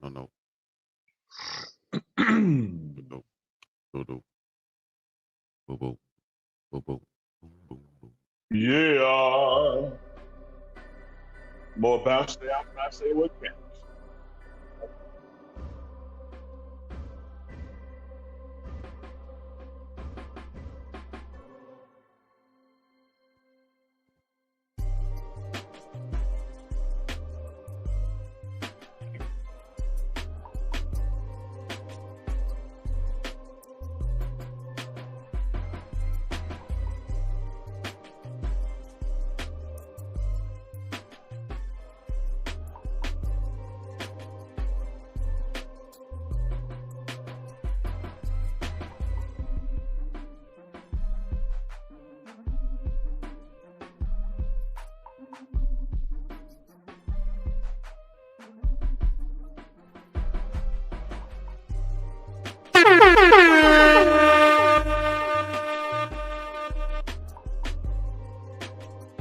No, no, no, no, no, boo, boo, boo, boo, boom, boom, boom. Yeah. More bounce stay out, I say what counts.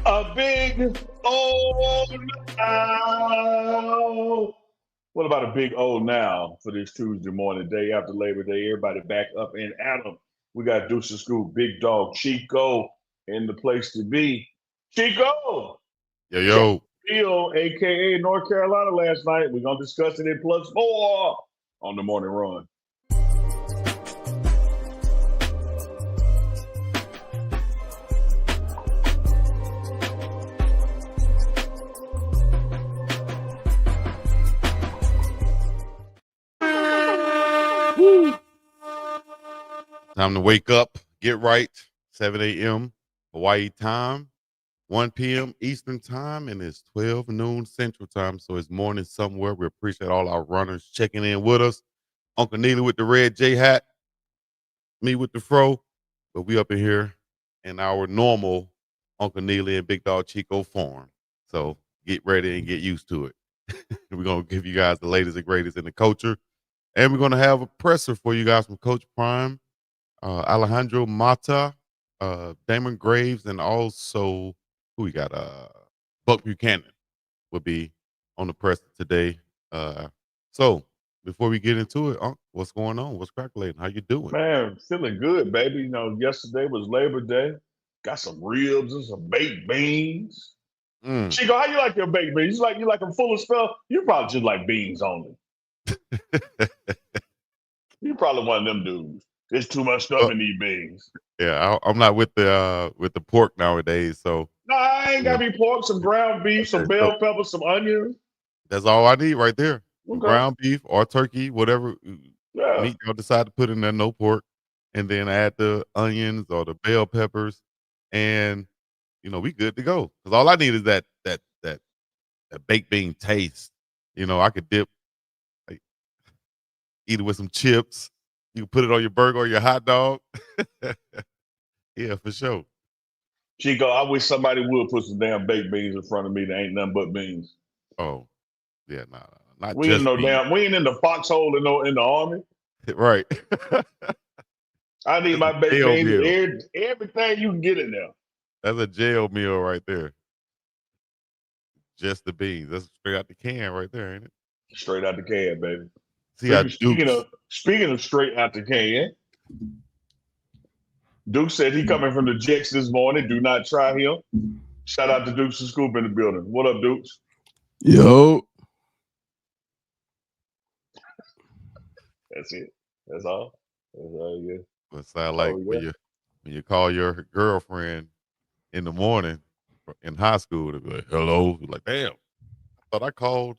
A big old now. What about a big old now for this Tuesday morning, day after Labor Day? Everybody back up in Adam. We got Deuces School, Big Dog Chico in the place to be. Chico, Yo, yo. Bill, aka North Carolina last night. We're gonna discuss it in +4 on the morning run. Woo. Time to wake up, get right. 7 a.m. Hawaii time, 1 p.m. Eastern time, and it's 12 noon Central time. So it's morning somewhere. We appreciate all our runners checking in with us. Uncle Neely with the red J hat, me with the fro, but we up in here in our normal Uncle Neely and Big Dog Chico form. So get ready and get used to it. We're gonna give you guys the latest and greatest in the culture, and we're gonna have a presser for you guys from Coach Prime, Alejandro Mata, Damon Graves, and also who we got? Buck Buchanan will be on the presser today. So before we get into it, what's going on? What's crackling? How you doing? Man, feeling good, baby. You know, yesterday was Labor Day. Got some ribs and some baked beans. Mm. Chico, how you like your baked beans? You like them full of stuff? You probably just like beans only. You probably one of them dudes. There's too much stuff in these beans. Yeah, I'm not with the pork nowadays, so No, I ain't gotta be pork, some ground beef, some okay, so bell peppers, some onions. that's all I need right there. Some Okay. ground beef or turkey, whatever Yeah. meat y'all decide to put in there, no pork, and then add the onions or the bell peppers, and we good to go. Because all I need is that baked bean taste. I could dip, like, eat it with some chips. You can put it on your burger or your hot dog. Yeah, for sure. Chico, I wish somebody would put some damn baked beans in front of me that ain't nothing but beans. Oh, yeah, nah, not We ain't just no beans. damn, we ain't in the foxhole in the army. Right. I need That's a my baked jail beans, meal. everything you can get in there. That's a jail meal right there. Just the beans. That's straight out the can right there, ain't it? Straight out the can, baby. See how Speaking Dukes. of speaking of straight out the can, Duke said he coming from the Jets this morning. Do not try him. Shout out to Dukes and Scoop in the building. What up, Dukes? Yo. That's it. That's all. That's all you It sound like when you call your girlfriend in the morning in high school, to be like, hello. You're like, damn, I thought I called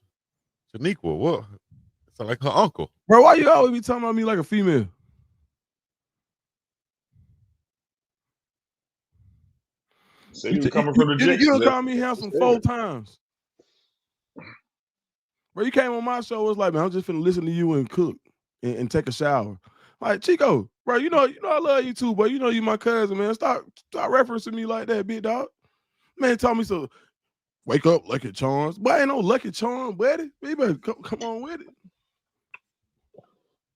Shaniqua. What? It sound like her uncle. Bro, why you always be talking about me like a female? Said he was coming from the Jets. You done called me handsome 4 times. Bro, you came on my show, it's like, man, I'm just finna listen to you and cook and take a shower. Like, Chico, bro, you know I love you too, but you know you my cousin, man. Stop referencing me like that, big dog. Man, tell me so. Wake up, Lucky Charms. Boy, ain't no Lucky Charm, buddy. You better come on with it.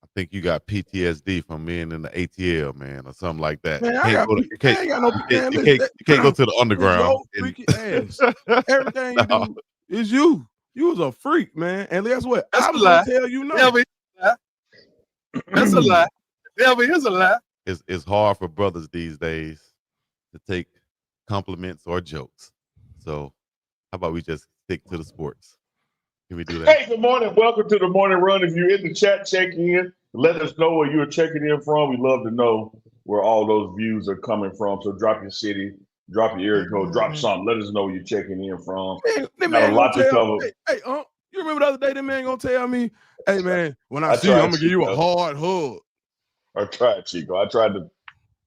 I think you got PTSD from being in the ATL, man, or something like that. Man, You can't go to the underground. Your freaking ass. Everything you do is you. You was a freak, man. And guess what? That's I a was lie. gonna tell you no. Delby, that's a lie. Delby is a lie. It's hard for brothers these days to take compliments or jokes. So how about we just stick to the sports? Can we do that? Hey, good morning. Welcome to the morning run. If you're in the chat, check in. Let us know where you're checking in from. We love to know where all those views are coming from. So drop your city, drop your area code, drop something. Let us know where you're checking in from. That Got a man lot gonna to tell. cover. Hey, you remember the other day that man gonna tell me, hey man, when I see you, tried I'm gonna give you a to, hard hug. I tried, Chico. I tried to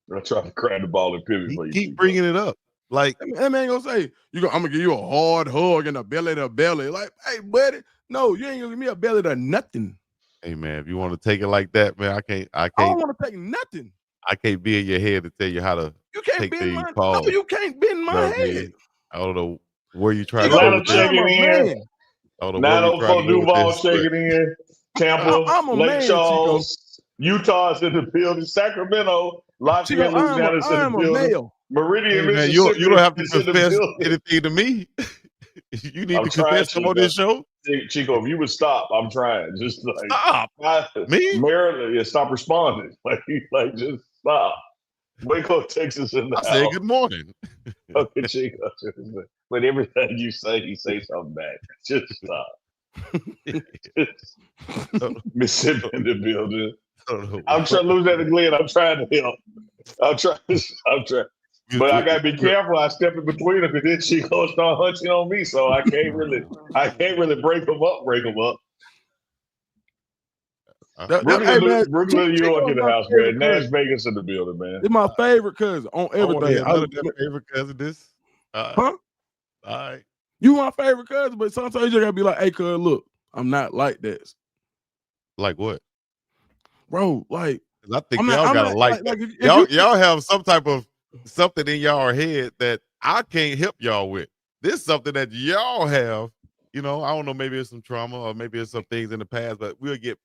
grab the ball and pivot for you. Keep Chico. bringing it up. Like That man gonna say, I'm gonna give you a hard hug in the belly to belly. Like, hey, buddy, no, you ain't gonna give me a belly to nothing. hey man, if you want to take it like that, man, I don't want to take nothing. I can't be in your head to tell you how to You can't take bend these my. calls. No, you can't bend my head. I don't know where you try to Atlanta go with this. checking in. I don't know where we try to 904 go with Duval this. checking in. Tampa, I'm a Lake man, Charles, Utah's in the building. Sacramento, Lafayette, Chico, Louisiana's in I'm the a building. male. Meridian, Hey, man, Mississippi. you don't have to is in the confess building. anything to me. You need I'm to trying confess on this show. Chico, if you would stop, I'm trying. Just like Stop. Me? Maryland, yeah, stop responding. Like just stop. Waco, Texas in the I say house. good morning. Okay, Chico. But every time you say something back. Just stop. Mississippi in the building. I'm trying to lose that to Glenn. I'm trying to help. I'm trying. But I gotta be careful. I step in between them, because then Chico start hunching on me. So I can't really break them up. Brooklyn, New York in the house, man. Nash Vegas in the building, man. It's my favorite cousin on everything. That favorite cousin. This, huh? All right. You my favorite cousin, but sometimes you just gotta be like, hey, cuz, look, I'm not like that. Like what? Bro, like, I think y'all gotta like y'all have some type of something in y'all head that I can't help y'all with. This is something that y'all have. You know, I don't know. Maybe it's some trauma, or maybe it's some things in the past, but we'll get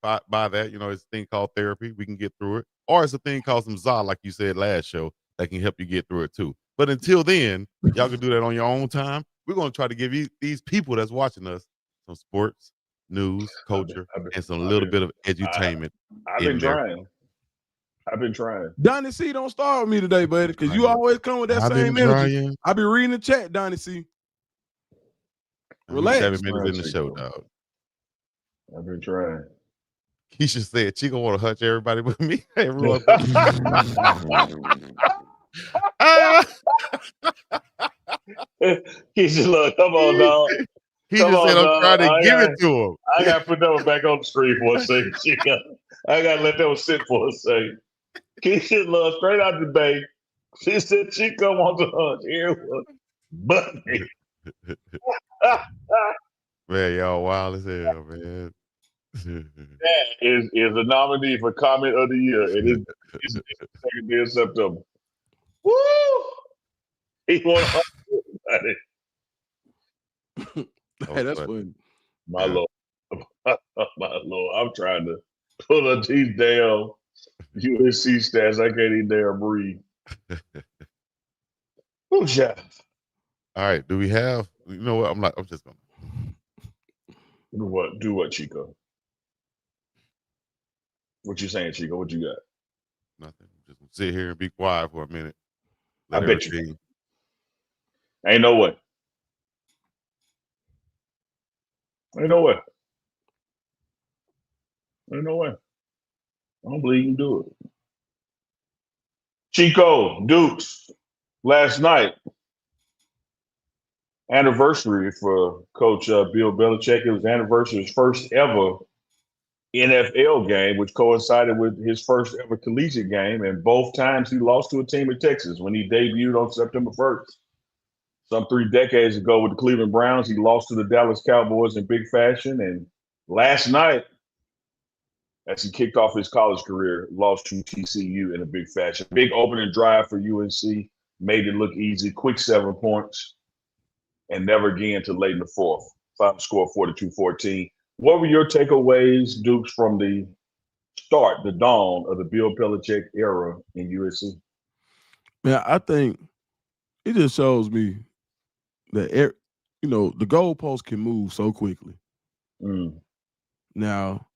by that. You know, it's a thing called therapy. We can get through it, or it's a thing called some za, like you said last show, that can help you get through it too. But until then, y'all can do that on your own time. We're gonna try to give you these people that's watching us some sports, news, culture, and some little bit of edutainment. I've been trying. Donnie C, don't start with me today, buddy, because you always come with that same energy. I be reading the chat, Donnie C. Relax. 7 minutes in the show, dog. I've been trying. Keisha said she gonna want to hunch everybody with me. Everyone. Keisha, look, come on, dog. He just said I'm trying to give it to him. I gotta put that one back on the screen for a second. I gotta let that one sit for a second. Keisha, look, straight out the bay. She said she come on to hunch everyone but me. Man, y'all wild as hell, man. That is a nominee for comment of the year. It is the second day of September. Woo! He won everybody. Hey, that's funny. My Lord. My Lord. I'm trying to pull up these damn USC stats. I can't even dare breathe. Who's Jeff? All right. Do we have, you know what? I'm just gonna do what, Chico? What you saying, Chico? What you got? Nothing. Just gonna sit here and be quiet for a minute. I bet you. Ain't no way. Ain't no way. Ain't no way. I don't believe you can do it. Chico, Dukes, last night, anniversary for Coach Bill Belichick. It was anniversary of his first ever NFL game, which coincided with his first ever collegiate game. And both times he lost to a team in Texas. When he debuted on September 1st, some 3 decades ago with the Cleveland Browns, he lost to the Dallas Cowboys in big fashion. And last night, as he kicked off his college career, lost to TCU in a big fashion. Big opening drive for UNC, made it look easy, quick 7 points, and never again till late in the fourth. Final score 42-14. What were your takeaways, Dukes, from the start, the dawn of the Bill Belichick era in USC? Man, I think it just shows me that the goalposts can move so quickly. Now,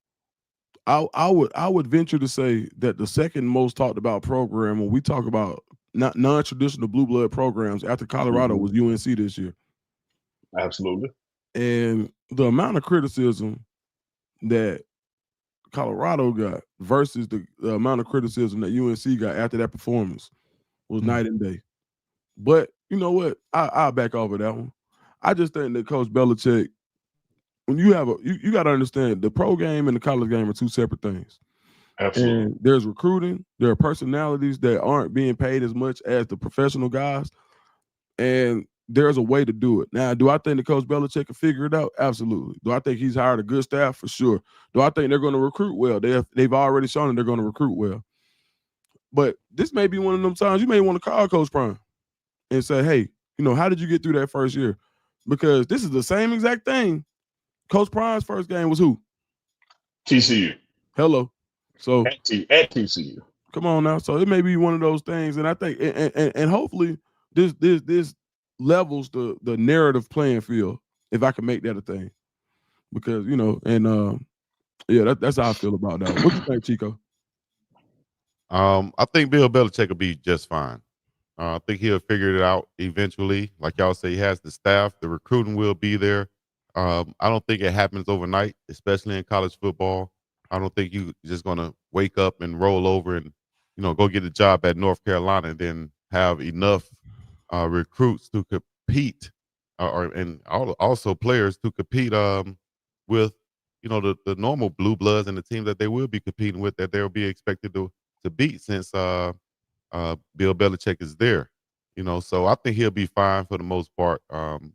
I would venture to say that the second most talked about program when we talk about non-traditional blue blood programs after Colorado was UNC this year. Absolutely. And the amount of criticism that Colorado got versus the amount of criticism that UNC got after that performance was night and day. But you know what? I'll back off of that one. I just think that Coach Belichick, when you have you got to understand the pro game and the college game are two separate things. Absolutely. And there's recruiting. There are personalities that aren't being paid as much as the professional guys. And there's a way to do it. Now, do I think that Coach Belichick can figure it out? Absolutely. Do I think he's hired a good staff? For sure. Do I think they're going to recruit well? They've already shown that they're going to recruit well. But this may be one of them times you may want to call Coach Prime and say, hey, how did you get through that first year? Because this is the same exact thing. Coach Prime's first game was who? TCU. Hello. So at TCU. Come on now. So it may be one of those things, and I think, and hopefully this levels the narrative playing field, if I can make that a thing, because that's how I feel about that. What do you think, Chico? I think Bill Belichick will be just fine. I think he'll figure it out eventually. Like y'all say, he has the staff, the recruiting will be there. I don't think it happens overnight, especially in college football. I don't think you just gonna wake up and roll over and go get a job at North Carolina and then have enough recruits to compete, and also players to compete with the normal blue bloods and the teams that they will be competing with, that they'll be expected to beat, since Bill Belichick is there. So I think he'll be fine for the most part.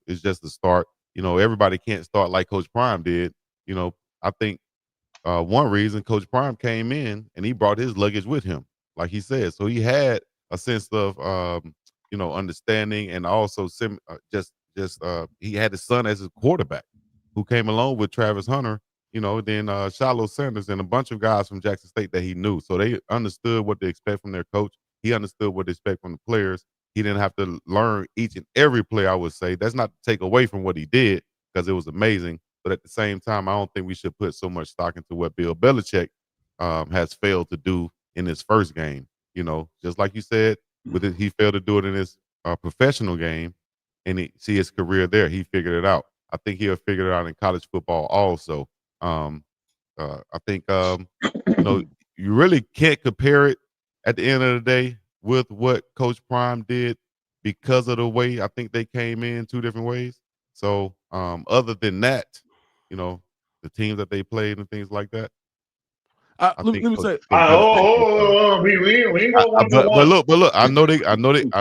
It's just the start. Everybody can't start like Coach Prime did. I think one reason Coach Prime came in and he brought his luggage with him, like he said. So he had a sense of understanding, and also he had his son as his quarterback, who came along with Travis Hunter, then Shiloh Sanders and a bunch of guys from Jackson State that he knew. So they understood what to expect from their coach. He understood what to expect from the players. He didn't have to learn each and every play, I would say. That's not to take away from what he did, because it was amazing. But at the same time, I don't think we should put so much stock into what Bill Belichick has failed to do in his first game. Just like you said, he failed to do it in his professional game, and see his career there. He figured it out. I think he'll figure it out in college football also. I think you really can't compare it at the end of the day with what Coach Prime did, because of the way I think they came in two different ways. So other than that, the teams that they played and things like that. Let me say. We ain't going one to one. But look, I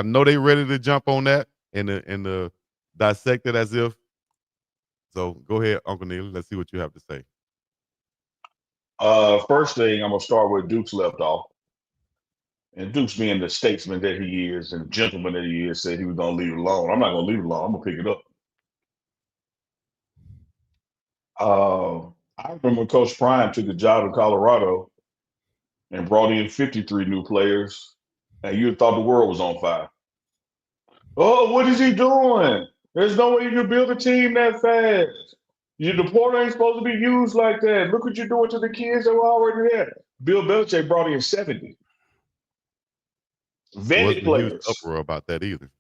know they ready to jump on that and dissect it as if. So go ahead, Uncle Neil. Let's see what you have to say. First thing, I'm gonna start where Dukes left off. And Dukes, being the statesman that he is and gentleman that he is, said he was gonna leave it alone. I'm not gonna leave it alone. I'm gonna pick it up. I remember when Coach Prime took the job in Colorado and brought in 53 new players, and you thought the world was on fire. Oh, what is he doing? There's no way you can build a team that fast. The portal ain't supposed to be used like that. Look what you're doing to the kids that were already there. Bill Belichick brought in 70. Vetted players. Huge uproar about that either.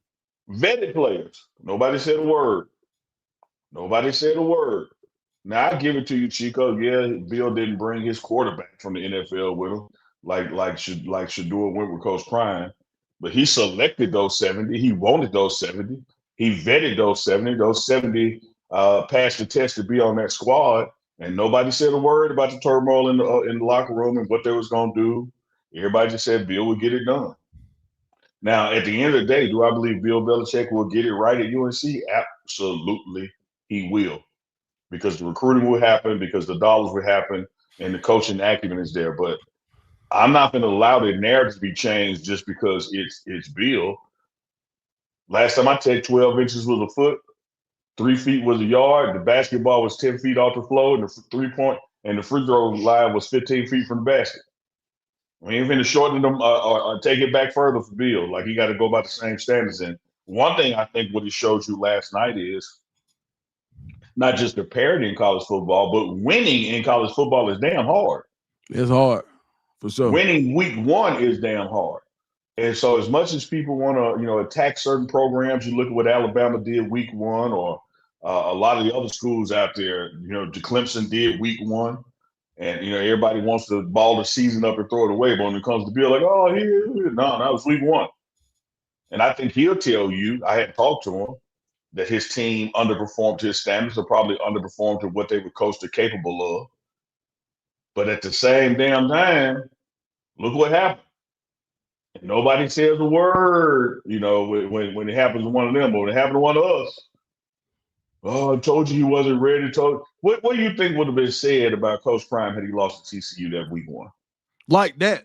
Vetted players. Nobody said a word. Now I give it to you, Chico. Yeah, Bill didn't bring his quarterback from the NFL with him, like Shedeur went with Coach Prime, but he selected those 70. He wanted those 70. He vetted those 70. Those 70 passed the test to be on that squad, and nobody said a word about the turmoil in the locker room and what they was gonna do. Everybody just said Bill would get it done. Now, at the end of the day, do I believe Bill Belichick will get it right at UNC? Absolutely, he will. Because the recruiting will happen, because the dollars will happen, and the coaching acumen is there. But I'm not going to allow the narrative to be changed just because it's Bill. Last time I checked, 12 inches was a foot, 3 feet was a yard. The basketball was 10 feet off the floor, and the 3-point and the free throw line was 15 feet from the basket. We ain't going to shorten them or take it back further for Bill. Like, he got to go by the same standards. And one thing I think what he showed you last night is not just preparing in college football, but winning in college football is damn hard. It's hard for sure. Winning week one is damn hard. And so, as much as people want to, attack certain programs, you look at what Alabama did week one, or a lot of the other schools out there. Clemson did week one, and everybody wants to ball the season up and throw it away. But when it comes to Bill, like, oh, no, that was week one. And I think he'll tell you. I hadn't talked to him that his team underperformed to his standards, or probably underperformed to what they were coached capable of. But at the same damn time, look what happened. Nobody says a word, when it happens to one of them, but when it happened to one of us, oh, I told you he wasn't ready. What do you think would have been said about Coach Prime had he lost to TCU that week one? Like that.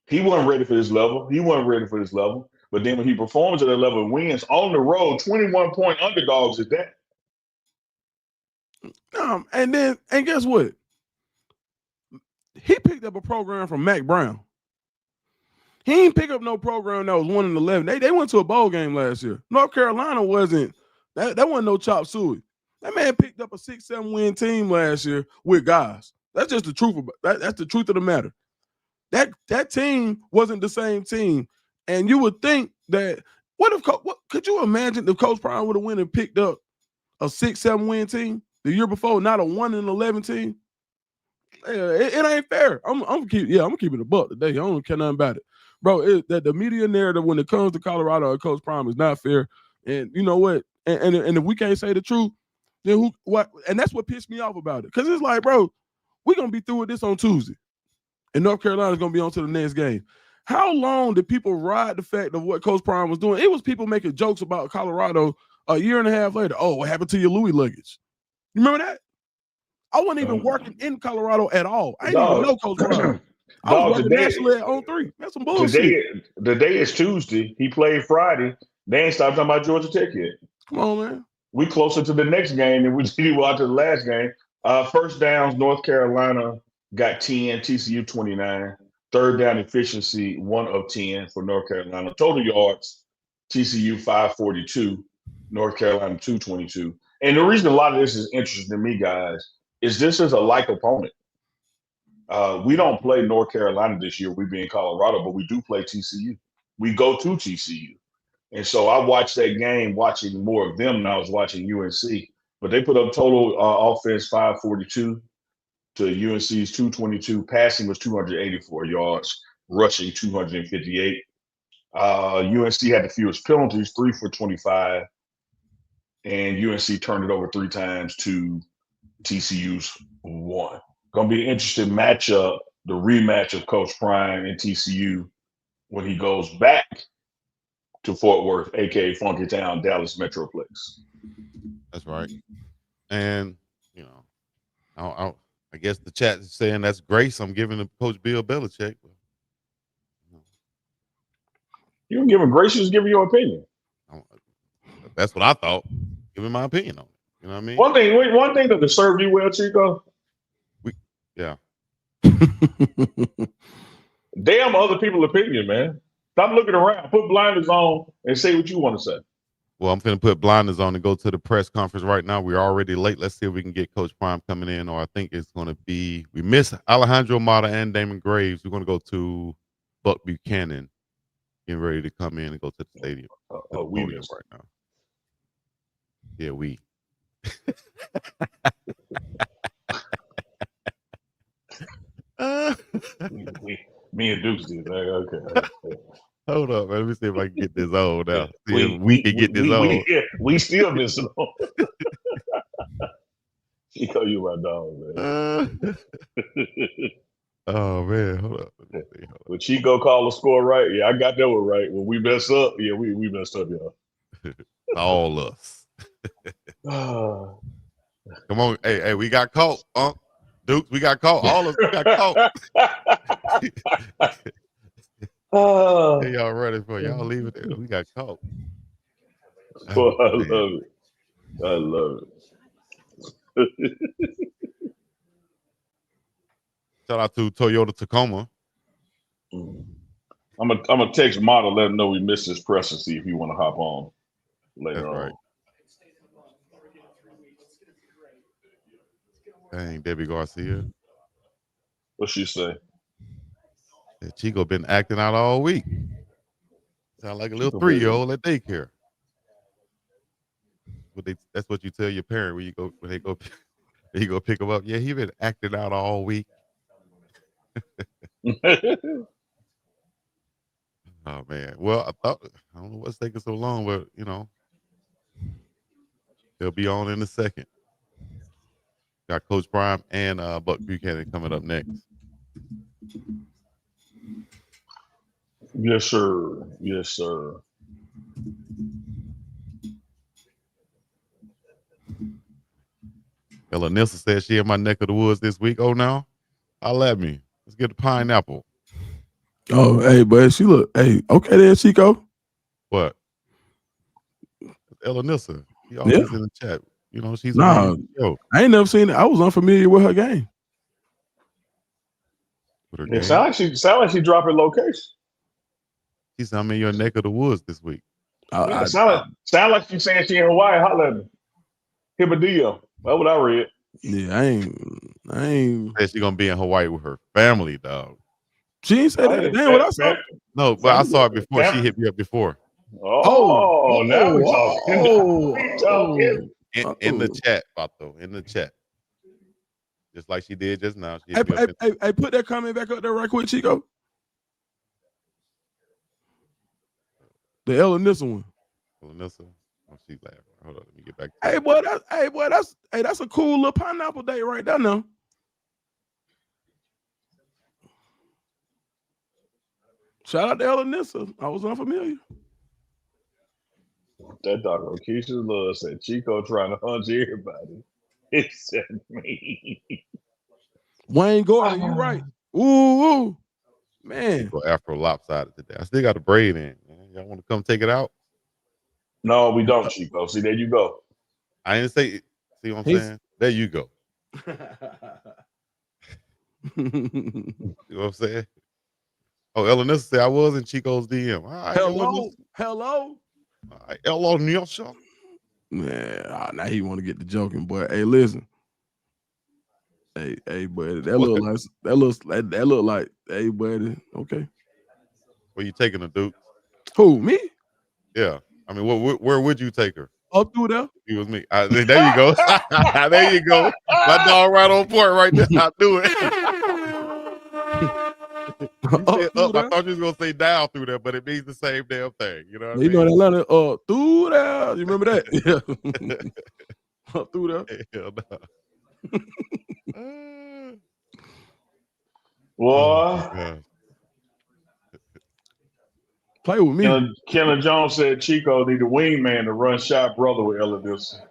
He wasn't ready for his level. But then when he performs at that level and wins on the road, 21-point underdogs is that. And guess what? He picked up a program from Mac Brown. He ain't pick up no program that was 1-11. They went to a bowl game last year. North Carolina wasn't no chop suey. That man picked up a 6-7 win team last year with guys. That's just the truth that's the truth of the matter. That team wasn't the same team, and you would think that what could you imagine if Coach Prime would have went and picked up a 6-7 win team the year before, not a 1-11 team? It ain't fair. I'm keeping it $1 today. I don't care nothing about it. Bro, the media narrative when it comes to Colorado and Coach Prime is not fair. And you know what? And if we can't say the truth, then what? And that's what pissed me off about it. Because it's like, bro, we're going to be through with this on Tuesday. And North Carolina's going to be on to the next game. How long did people ride the fact of what Coach Prime was doing? It was people making jokes about Colorado a year and a half later. Oh, what happened to your Louis luggage? You remember that? I wasn't even working in Colorado at all. I didn't even know Coach Prime. I was working nationally at On3. That's some bullshit. Today is Tuesday. He played Friday. They ain't stopped talking about Georgia Tech yet. Come on, man. We closer to the next game than we did after the last game. First downs, North Carolina got 10, TCU 29. Third down efficiency, 1 of 10 for North Carolina. Total yards, TCU 542, North Carolina 222. And the reason a lot of this is interesting to me, guys, is this is a like opponent. We don't play North Carolina this year. We be in Colorado, but we do play TCU. We go to TCU. And so I watched that game watching more of them than I was watching UNC. But they put up total offense 542 to UNC's 222. Passing was 284 yards, rushing 258. UNC had the fewest penalties, 3 for 25. And UNC turned it over 3 times to TCU's 1. Going to be an interesting matchup, the rematch of Coach Prime and TCU when he goes back to Fort Worth, a.k.a. Funky Town, Dallas Metroplex. That's right. And, I guess the chat is saying that's grace I'm giving to Coach Bill Belichick. You don't give him grace, you just give him your opinion. That's what I thought. Give me my opinion on it. You know what I mean? One thing that served you well, Chico. Yeah. Damn other people's opinion, man. Stop looking around. Put blinders on and say what you want to say. Well, I'm going to put blinders on and go to the press conference right now. We're already late. Let's see if we can get Coach Prime coming in, or I think it's going to be, we miss Alejandro Mata and Damon Graves. We're going to go to Buck Buchanan getting ready to come in and go to the stadium. We miss right now. Yeah, we. Me and Dukes did. Okay. Hold up, man. Let me see if I can get this on now. See if we can get this on. We still missing on. Chico, you my dog, man. Oh man, hold up. When Chico called the score right, yeah, I got that one right. When we mess up, yeah, we messed up, y'all. All us. Come on, hey, we got caught, Dukes, we got caught. All of us got caught. Hey, y'all ready for it? Y'all leave it there. We got caught. Oh, I love it. I love it. Shout out to Toyota Tacoma. I'm gonna text Mata, let him know we missed his press and see if he want to hop on later on. Dang, Debbie Garcia. What she say? That Chico been acting out all week. Sound like a little 3-year-old at daycare. That's what you tell your parent when they go pick him up. Yeah, he been acting out all week. Oh man. Well, I don't know what's taking so long, but they'll be on in a second. Got Coach Prime and Buck Buchanan coming up next. Yes, sir. Yes, sir. Ella Nilsson said she in my neck of the woods this week. Oh, now? Holla at me. Let's get the pineapple. Oh, hey, but she look, hey, okay there, Chico. What? Ella Nilsson. She always in the chat. She's I ain't never seen it. I was unfamiliar with her game. It sound like she dropping location. She said I'm in your neck of the woods this week. Sound like she's saying she in Hawaii. Holla at me. Him a deal. That's what I read. Yeah, I ain't. Said she gonna be in Hawaii with her family, dog. She ain't say that. Damn, what I saw. No, but I saw it before. She hit me up before. Now we talking. In the chat, Pato. In the chat. Just like she did just now. Hey, put that comment back up there right quick, Chico. The Ella Nilsson one. Ella Nilsson. Oh, she's laughing. Hold on, let me get back to that's a cool little pineapple day right there now. Shout out to Ella Nilsson. I was unfamiliar. That dog Keisha Love said Chico trying to hunch everybody. It said me. Wayne Gordon, you right. Ooh, man. Go Afro lopsided today. I still got a braid in. Man. Y'all want to come take it out? No, we don't, Chico. See, there you go. I didn't say it. See what I'm saying? There you go. You know what I'm saying? Oh, Ella Nilsson said I was in Chico's DM. All right, Hello. All right, Ella Nilsson. Man, now he want to get the joking, boy. Hey, listen. Hey, buddy. That look like. Hey, buddy. Okay. Where you taking her, Duke? Who, me? Yeah. I mean, where would you take her? Up through there. It was me. There you go. There you go. My dog right on point right there. I do it. Up. I thought you was gonna say down through there, but it means the same damn thing. You know what I mean? You know that letter through there. You remember that? Yeah. Up through there. Hell no. Boy. Play with me. Kellen Jones said Chico need a wingman to run Shot Brother with Ella Nilsson.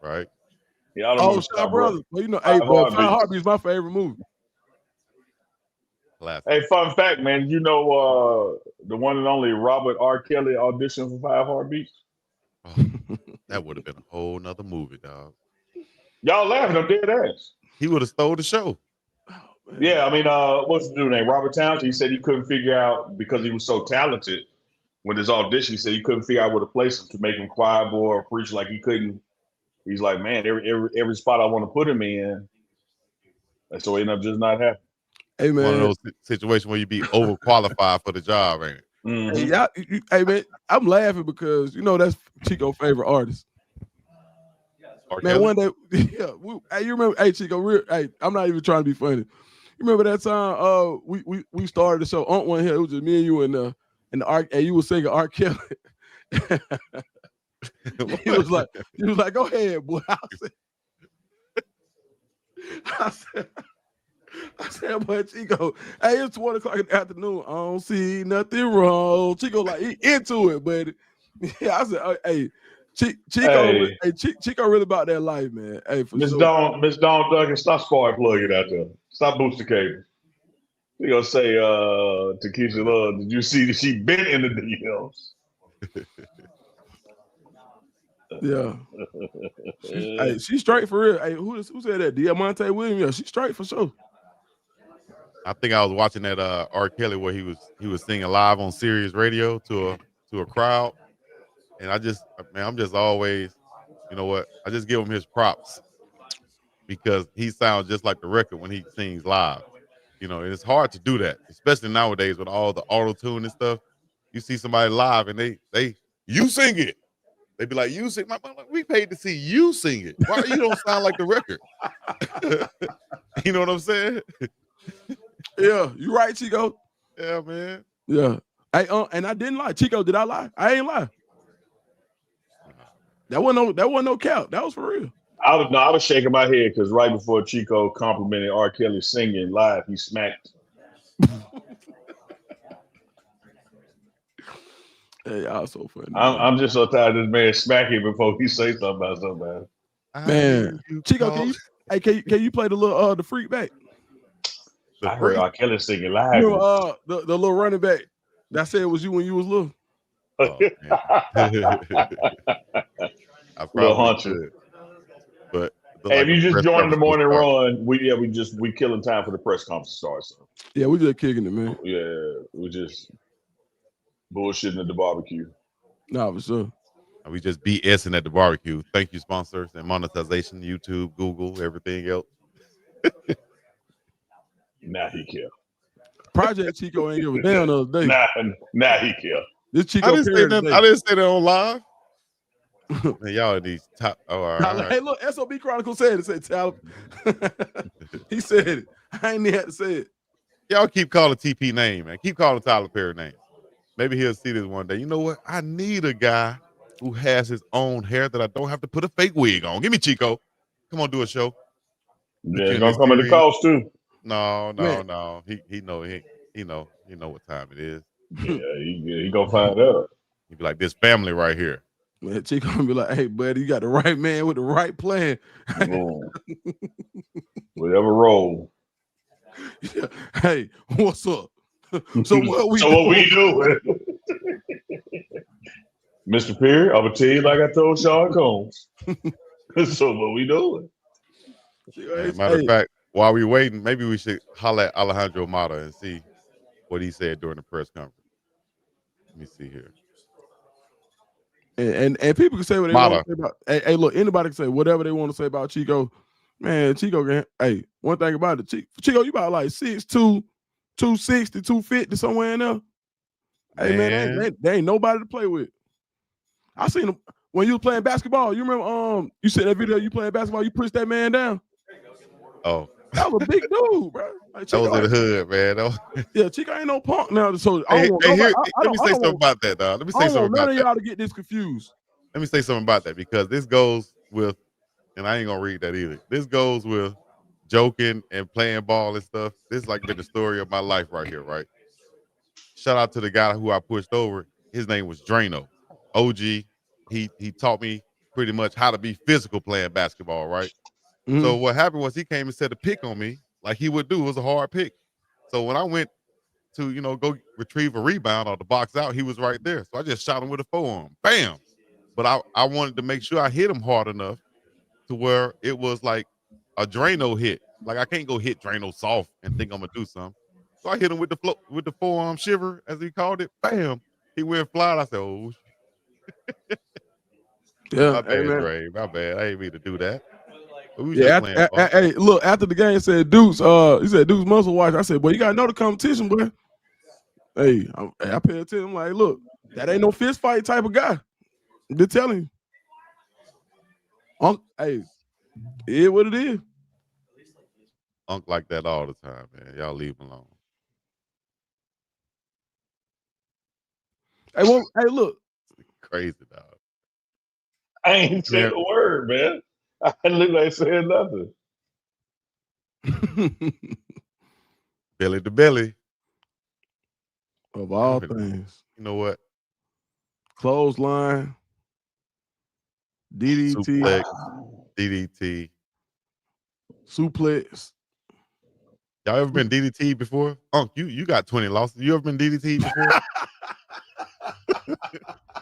Right. Yeah, Shot Brother. Well, Five Heartbeats is my favorite movie. Hey, fun fact, man. You know the one and only Robert R. Kelly auditioned for Five Heartbeats? Oh, that would have been a whole nother movie, dog. Y'all laughing, I'm dead ass. He would have stole the show. Yeah, I mean, what's the dude's name? Robert Townsend. He said he couldn't figure out, because he was so talented with his audition, he said he couldn't figure out where to place him to make him choir boy or preach. Like he couldn't. He's like, man, every spot I want to put him in. And so it ended up just not happening. Hey, man. One of those situations where you be overqualified for the job, ain't it? Mm-hmm. Hey, man, I'm laughing because, that's Chico's favorite artist. Man, one day, yeah. You remember? Hey, Chico, I'm not even trying to be funny. You remember that time? We started the show. On one here, it was just me and you and the and you were singing R. Kelly. he was like, go ahead, boy. I said, boy, Chico, hey, it's 1:00 in the afternoon. I don't see nothing wrong. Chico, like, he into it, buddy. Yeah, I said, hey. Chico really about that life, man. Hey, for Miss sure. Dawn Duggan, stop spark plugging out there. Stop boosting cable. You gonna say to Keisha Love, did you see that she been in the DMs? Yeah. She's straight for real. Hey, who said that? Diamante Williams. Yeah, she's straight for sure. I think I was watching that R. Kelly where he was singing live on Sirius Radio to a crowd. And I'm just always, you know what? I just give him his props. because he sounds just like the record when he sings live. You know, and it's hard to do that, especially nowadays with all the auto tune and stuff. You see somebody live and you sing it. They be like, you sing. We paid to see you sing it. Why you don't sound like the record? You know what I'm saying? Yeah, you right, Chico. Yeah, man. Yeah. And I didn't lie. Chico, did I lie? I ain't lie. That wasn't no cap. That was for real. I was shaking my head because right before Chico complimented R. Kelly singing live, he smacked. Hey, y'all so funny. I'm just so tired of this man smacking before he say something about something. Man, Chico, can you play the little the freak back? I heard R. Kelly singing live. You know, the little running back that said it was you when you was little. Oh, I probably should. But hey, if you just joined the morning run, we killing time for the press conference starts. So. Yeah, we just kicking it, man. Yeah, we just bullshitting at the barbecue. Nah, for sure. We just BSing at the barbecue. Thank you, sponsors and monetization, YouTube, Google, everything else. Now he care. Project Chico ain't give a damn the other day. Now he care. This Chico I didn't say that on live. Man, y'all are these top. Oh, all right. Hey, look, SOB Chronicle said it. Said Tyler. He said it. I ain't even had to say it. Y'all keep calling TP name, man. Keep calling Tyler Perry name. Maybe he'll see this one day. You know what? I need a guy who has his own hair that I don't have to put a fake wig on. Give me Chico. Come on, do a show. Yeah, he's gonna come in the cost too. No. He know what time it is. Yeah, he gonna find out. He be like, this family right here. Man, Chico gonna be like, hey, buddy, you got the right man with the right plan. Whatever role. Yeah. Hey, what's up? So what we doing? Mr. Perry, I'm gonna tell you like I told Sean Combs. So what we doing? Matter of fact, while we waiting, maybe we should holler at Alejandro Mata and see what he said during the press conference. Let me see here. And people can say what they want to say about. Hey, look, anybody can say whatever they want to say about Chico. Man, Chico can. Hey, one thing about it, Chico, you about like 6'2", 260, 250 somewhere in there. Hey man, there ain't nobody to play with. I seen him when you was playing basketball. You remember? You said that video. You playing basketball. You pushed that man down. Oh, that was a big dude, bro. Like, Chico, that was in the hood, man. Yeah, Chico ain't no punk now. So let me say something about that, dog. Let me say something about that. None of y'all to get this confused. Let me say something about that because this goes with, and I ain't gonna read that either. This goes with joking and playing ball and stuff. This is like been the story of my life right here, right? Shout out to the guy who I pushed over. His name was Drano. OG. He taught me pretty much how to be physical playing basketball, right? Mm-hmm. So what happened was he came and set a pick on me like he would do. It was a hard pick. So when I went to, go retrieve a rebound or the box out, he was right there. So I just shot him with a forearm. Bam. But I wanted to make sure I hit him hard enough to where it was like a Drano hit. Like I can't go hit Drano soft and think I'm gonna do something. So I hit him with the forearm shiver, as he called it. Bam. He went flying. I said, oh. Yeah, my bad, Dre. My bad. I ain't mean to do that. Hey, look, after the game, said Deuce, he said Deuce muscle watch. I said, boy, you gotta know the competition, boy. Hey, I pay attention. I'm like, look, that ain't no fist fight type of guy. I'm just telling you. Hey, it is what it is. Unk like that all the time, man. Y'all leave him alone. Hey, look. Crazy, dog. I ain't said a word, man. I look like saying nothing. Belly to belly. Of all things. You know what? Clothesline. DDT. Suplex, DDT. Suplex. Y'all ever been DDT before? Unk, you got 20 losses. You ever been DDT before?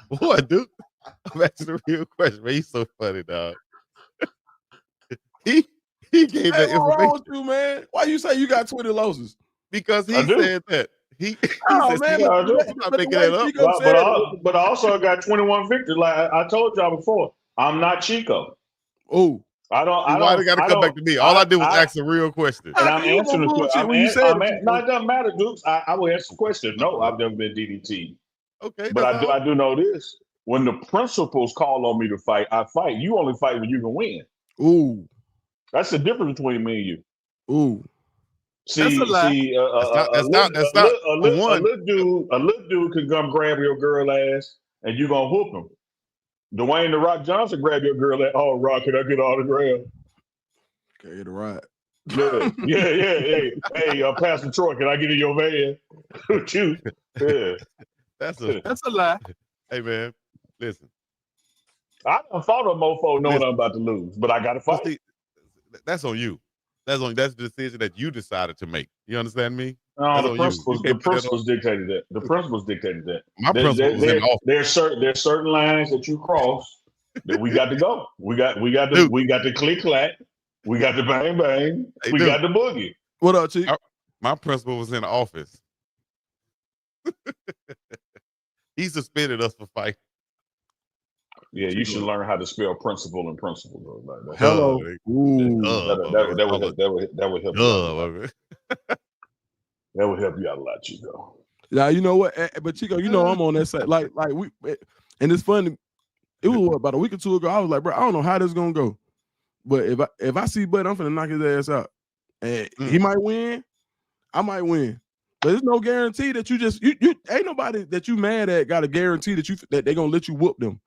What, dude? I'm asking a real question, man. He's so funny, dog. He gave that information. What's wrong with you, man? Why you say you got 20 losses? Because he said that. He said, man, I'm making that up. But I also got 21 victories. Like I told y'all before, I'm not Chico. Oh, Why they got to come back to me? All I did was ask a real question. And How I'm can you answering gonna the bullshit question. when you said it? No, it doesn't matter, Dukes. I will answer the question. No, I've never been DDT. Okay, But I do know this. When the principals call on me to fight, I fight. You only fight when you can win. Ooh, That's the difference between me and you. ooh. That's a lie. That's not for one. A little dude can come grab your girl ass and you gonna whoop him. Dwayne the Rock Johnson grab your girl ass. Oh, Rock, can I get autograph? Okay, the right. Yeah. Hey, Pastor Troy, can I get in your van? You. Yeah. That's a lie. Hey man, listen. I done fought a mofo knowing I'm about to lose, but I gotta fight. See, that's on you. That's the decision that you decided to make. You understand me? No, the principals dictated that. The principals dictated that. My principal was in the office. There's certain lines that you cross that we got to go. We got the click clack. We got the bang bang. We got the boogie. What up, Chief? My principal was in the office. He suspended us for fighting. Yeah, you should learn how to spell principal and principal though. Like that. Hello. That would help you out. That would help you out a lot, Chico. Now you know what, but Chico, you know I'm on that side. Like we, and it's funny. It was about a week or two ago. I was like, bro, I don't know how this is gonna go, but if I see Bud, I'm finna knock his ass out, and he might win. I might win. But there's no guarantee that you ain't nobody that you mad at got a guarantee that they gonna let you whoop them.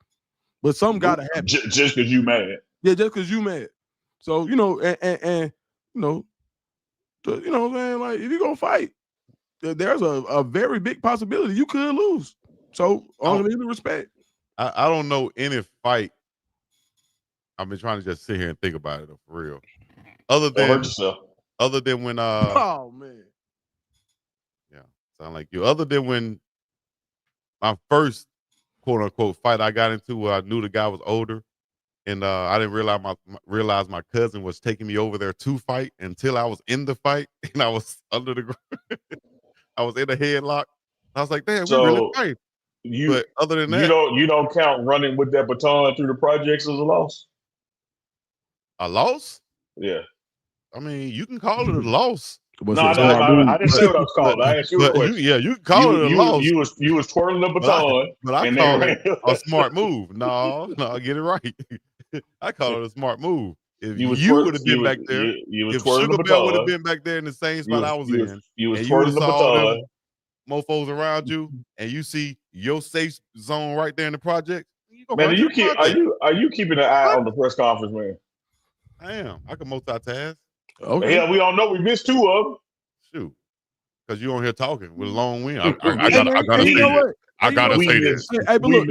But something gotta happen. Just because you mad. Yeah, just because you mad. So you know, and you know what I'm saying? Like if you gonna fight, there's a very big possibility you could lose. So on the respect. I don't know any fight. I've been trying to just sit here and think about it though, for real. Other than when oh man. Yeah, sound like you. Other than when my first quote unquote fight I got into where I knew the guy was older, and I didn't realize my cousin was taking me over there to fight until I was in the fight and I was under the ground. I was in a headlock. I was like, damn, we really fight. But other than that, you don't count running with that baton through the projects as a loss. A loss? Yeah. I mean, you can call it a loss. No, I didn't say what I was called. I asked you a question. You can call it a loss. You was twirling the baton. But I call it a smart move. No, get it right. I call it a smart move. If you would have been back there, if Sugar Bell would have been back there in the same spot I was in, you was and twirling the baton, mofos around you, and you see your safe zone right there in the project. Man, are you keeping an eye on the press conference, man? I am. I can multitask. Okay. Yeah, we all know we missed two of them. Shoot, because you on here talking with a long wind. I gotta say this. I gotta say this. Hey, but look,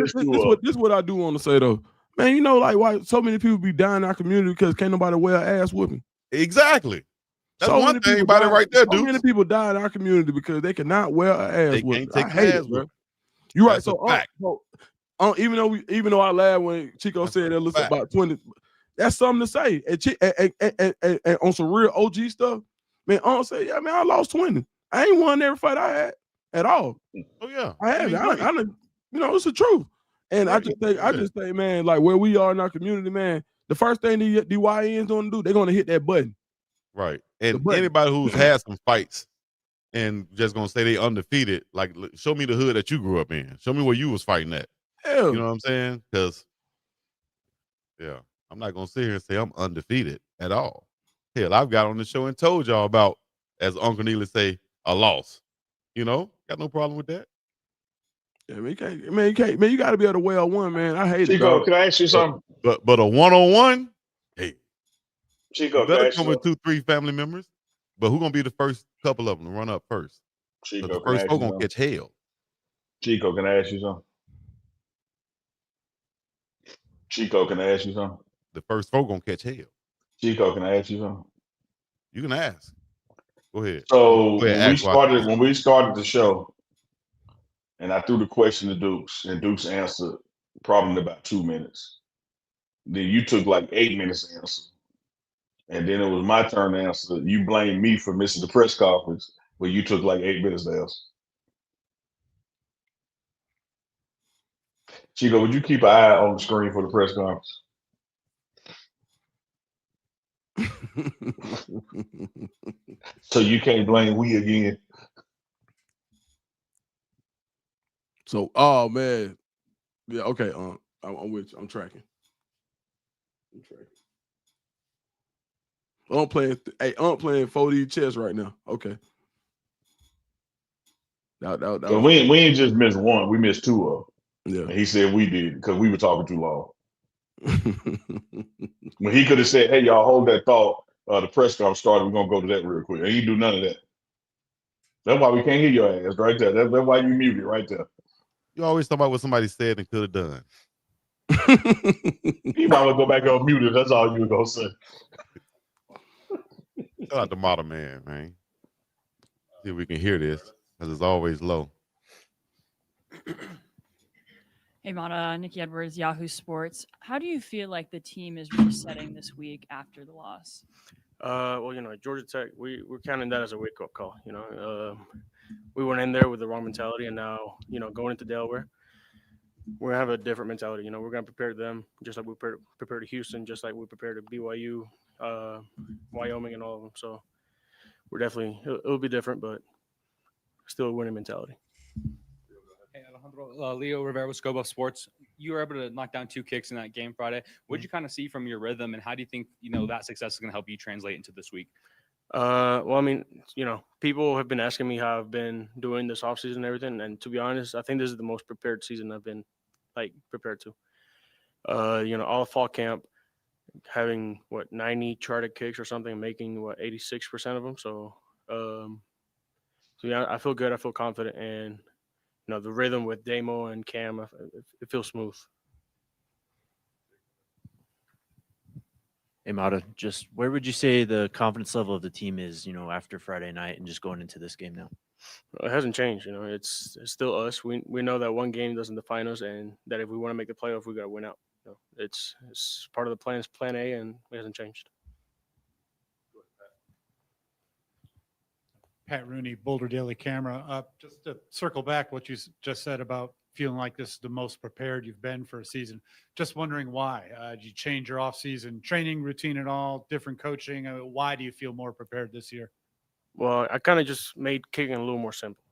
this is what I do want to say though, man. You know, like why so many people be dying in our community because can't nobody wear an ass whooping. Exactly. That's so one thing about it right there, dude. So many people die in our community because they cannot wear an ass whooping. They can't take an ass whooping. You're right. So, even though I laughed when Chico said that looks about 20. That's something to say. And on some real OG stuff, man, I say, yeah, man, I lost 20. I ain't won every fight I had at all. Oh, yeah. I haven't. It's the truth. And I just think, man, like where we are in our community, man, the first thing the YNs gonna do, they're gonna hit that button. Right. And anybody who's had some fights and just gonna say they undefeated, like show me the hood that you grew up in. Show me where you was fighting at. Hell. You know what I'm saying? Because, yeah. I'm not gonna sit here and say I'm undefeated at all. Hell, I've got on the show and told y'all about, as Uncle Neely say, a loss. You know, got no problem with that. Yeah, man, you can't. Man, you got to be able to wear one, man. I hate Chico, it. Chico, can I ask you something? But a 1-on-1, hey, Chico, better come with 2-3 family members. But who gonna be the first couple of them to run up first? Chico, the first four gonna catch hell. Chico, can I ask you something? Chico, can I ask you something? The first four gonna catch hell. Chico, can I ask you something? You can ask. Go ahead. So when we started the show, and I threw the question to Dukes, and Dukes answered probably in about 2 minutes. Then you took like 8 minutes to answer. And then it was my turn to answer. You blamed me for missing the press conference, but you took like 8 minutes to answer. Chico, would you keep an eye on the screen for the press conference? So you can't blame we again. So, oh man, yeah, okay. I'm with you. I'm tracking. I'm playing. I'm playing 4D chess right now. Okay. That So was, we ain't just missed one. We missed two of them. yeah. And he said we did because we were talking too long. When he could have said, "Hey, y'all, hold that thought. The press conference started. We're gonna go to that real quick." And he do none of that. That's why we can't hear your ass right there. That's why you muted right there. You always talk about what somebody said and could have done. You might well go back on mute if that's all you were gonna say. Shout out to Model Man, man. See if we can hear this because it's always low. Hey, Mata, Nikki Edwards, Yahoo Sports. How do you feel like the team is resetting this week after the loss? Well, Georgia Tech, we're counting that as a wake-up call. We went in there with the wrong mentality, and now, going into Delaware, we're gonna have a different mentality. We're gonna prepare them just like we prepared to Houston, just like we prepared to BYU, Wyoming, and all of them. So we're definitely it'll be different, but still a winning mentality. Hey, Alejandro, Leo Rivera with Scope of Sports. You were able to knock down 2 kicks in that game Friday. What did you kind of see from your rhythm, and how do you think that success is going to help you translate into this week? Well, I mean, people have been asking me how I've been doing this offseason and everything, and to be honest, I think this is the most prepared season I've been prepared to. All fall camp, having 90 charted kicks or something, making 86% of them. So yeah, I feel good. I feel confident, and the rhythm with Damo and Cam, it feels smooth. Hey, Mata, just where would you say the confidence level of the team is, after Friday night and just going into this game now? It hasn't changed. It's still us. We know that one game doesn't define us, and that if we want to make the playoff, we got to win out. It's part of the plan. It's plan A, and it hasn't changed. Pat Rooney, Boulder Daily Camera. Just to circle back what you just said about feeling like this is the most prepared you've been for a season. Just wondering why. Did you change your off-season training routine at all? Different coaching? Why do you feel more prepared this year? Well, I kind of just made kicking a little more simple.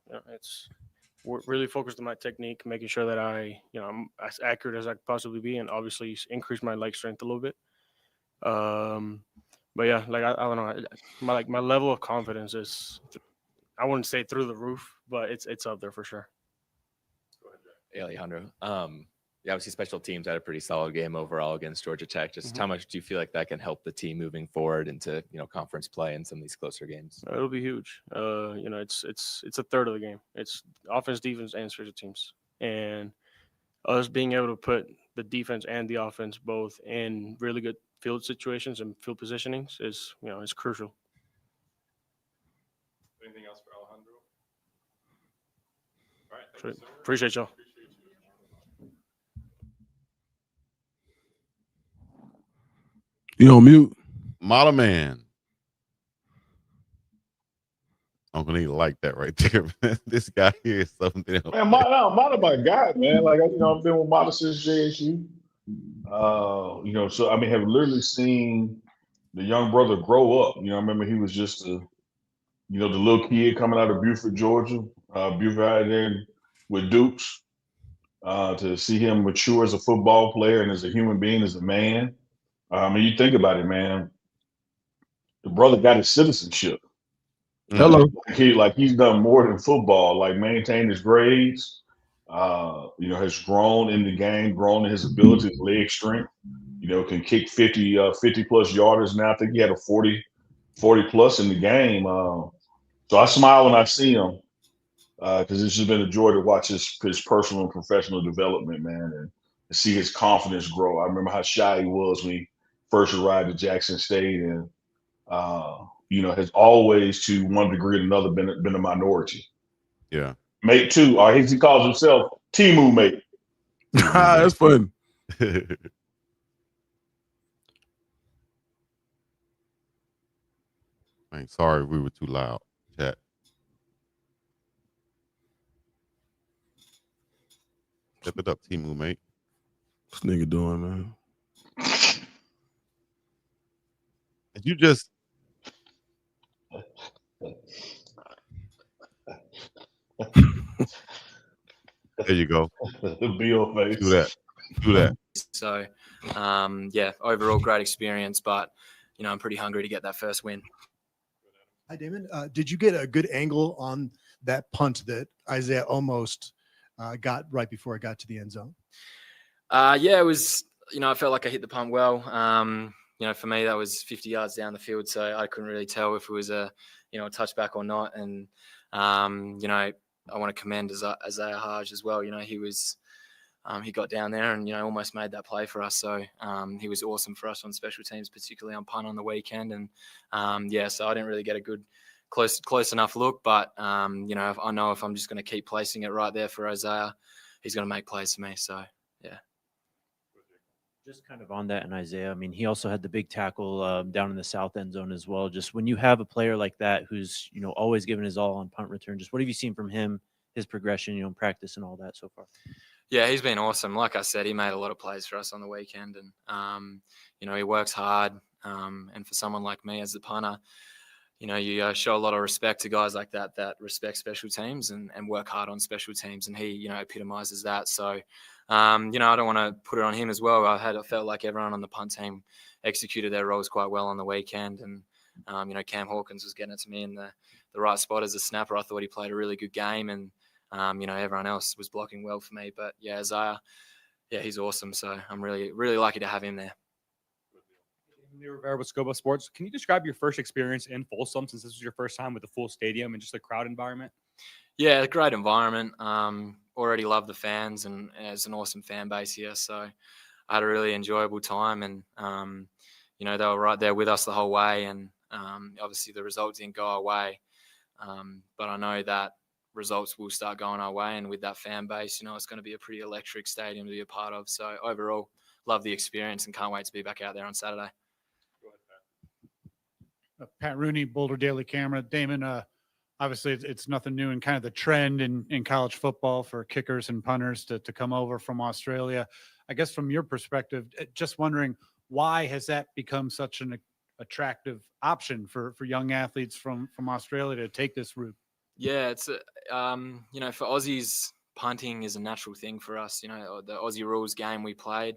We're really focused on my technique, making sure that I'm as accurate as I could possibly be, and obviously increase my leg strength a little bit. But yeah, I don't know, my level of confidence is, I wouldn't say through the roof, but it's up there for sure. Hey, Alejandro. Obviously special teams had a pretty solid game overall against Georgia Tech. Just how much do you feel like that can help the team moving forward into conference play and some of these closer games? It'll be huge. It's a third of the game. It's offense, defense, and special teams, and us being able to put the defense and the offense both in really good field situations and field positionings is crucial. Anything else for Alejandro? All right. Sweet. Appreciate y'all. You on mute? Model Man. Uncle need to like that right there, man. This guy here is something else. Man, Mata my guy, man. I've been with Mata since JSU. So have literally seen the young brother grow up. I remember he was just the little kid coming out of Beaufort, Georgia. Beaufort out there with Dukes. To see him mature as a football player and as a human being, as a man. You think about it, man. The brother got his citizenship. Hello. He's done more than football. Maintained his grades. Has grown in the game, grown in his ability, his leg strength. Can kick 50 plus yarders now. I think he had a 40 plus in the game. So I smile when I see him because it's just been a joy to watch his personal and professional development, man, and to see his confidence grow. I remember how shy he was when he first arrived at Jackson State, and has always, to one degree or another, been a minority. Yeah. Mate too, or he calls himself Timu mate. That's fun. Man, sorry we were too loud, chat. Step it up, Timu, mate. This nigga doing, man. You just there you go. The Bill face. Do that. Do that. So, yeah, overall great experience, but I'm pretty hungry to get that first win. Hi, Damon. Did you get a good angle on that punt that Isaiah almost got right before it got to the end zone? Yeah, it was. I felt like I hit the punt well. For me, that was 50 yards down the field, so I couldn't really tell if it was a touchback or not. And I want to commend Isaiah Haj as well. He was. He got down there and almost made that play for us. So he was awesome for us on special teams, particularly on punt on the weekend. And so I didn't really get a good close enough look. But I know if I'm just going to keep placing it right there for Isaiah, he's going to make plays for me. So yeah. Just kind of on that, and Isaiah, I mean, he also had the big tackle down in the south end zone as well. Just when you have a player like that who's always giving his all on punt return, just what have you seen from him, his progression, in practice and all that so far? Yeah, he's been awesome. Like I said, he made a lot of plays for us on the weekend, and he works hard. And for someone like me as the punter, you show a lot of respect to guys like that respect special teams and work hard on special teams, and he epitomizes that. So. I don't want to put it on him as well. I felt like everyone on the punt team executed their roles quite well on the weekend. And, Cam Hawkins was getting it to me in the right spot as a snapper. I thought he played a really good game, and, everyone else was blocking well for me. But, yeah, Isaiah, he's awesome. So I'm really, really lucky to have him there. Rivera with Scobo Sports. Can you describe your first experience in Folsom, since this was your first time with a full stadium and just a crowd environment? Yeah, a great environment. Already love the fans, and it's an awesome fan base here. So I had a really enjoyable time, and they were right there with us the whole way. And obviously the results didn't go our way, but I know that results will start going our way. And with that fan base, it's going to be a pretty electric stadium to be a part of. So overall, love the experience and can't wait to be back out there on Saturday. Pat Rooney, Boulder Daily Camera. Damon, obviously it's nothing new in kind of the trend in college football for kickers and punters to come over from Australia. I guess from your perspective, just wondering, why has that become such an attractive option for young athletes from Australia to take this route? Yeah, it's for Aussies, punting is a natural thing for us. The Aussie rules game we played,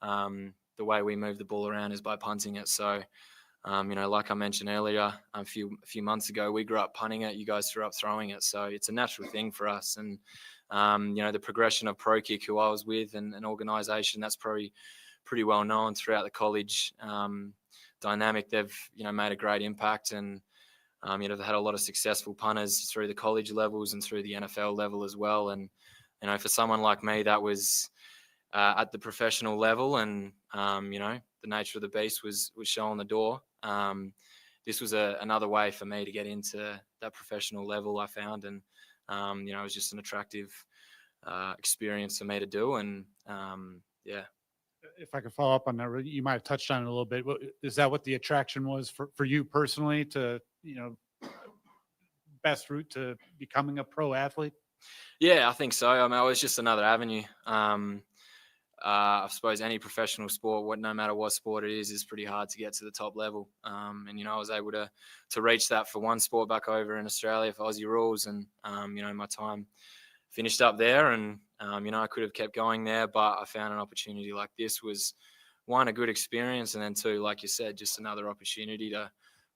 the way we move the ball around is by punting it. So like I mentioned earlier, a few months ago, we grew up punting it. You guys grew up throwing it. So it's a natural thing for us. And, the progression of Pro Kick, who I was with, and an organization that's probably pretty well known throughout the college dynamic, they've, made a great impact. And, they've had a lot of successful punters through the college levels and through the NFL level as well. And, for someone like me, that was at the professional level, and, the nature of the beast was shown the door. This was another way for me to get into that professional level, I found. And, it was just an attractive experience for me to do. And, yeah. If I could follow up on that, you might have touched on it a little bit. Is that what the attraction was for you personally to, best route to becoming a pro athlete? Yeah, I think so. I mean, it was just another avenue. I suppose any professional sport, no matter what sport it is pretty hard to get to the top level. And, I was able to reach that for one sport back over in Australia for Aussie rules. And, my time finished up there, and, I could have kept going there, but I found an opportunity like this was, one, a good experience. And then two, like you said, just another opportunity to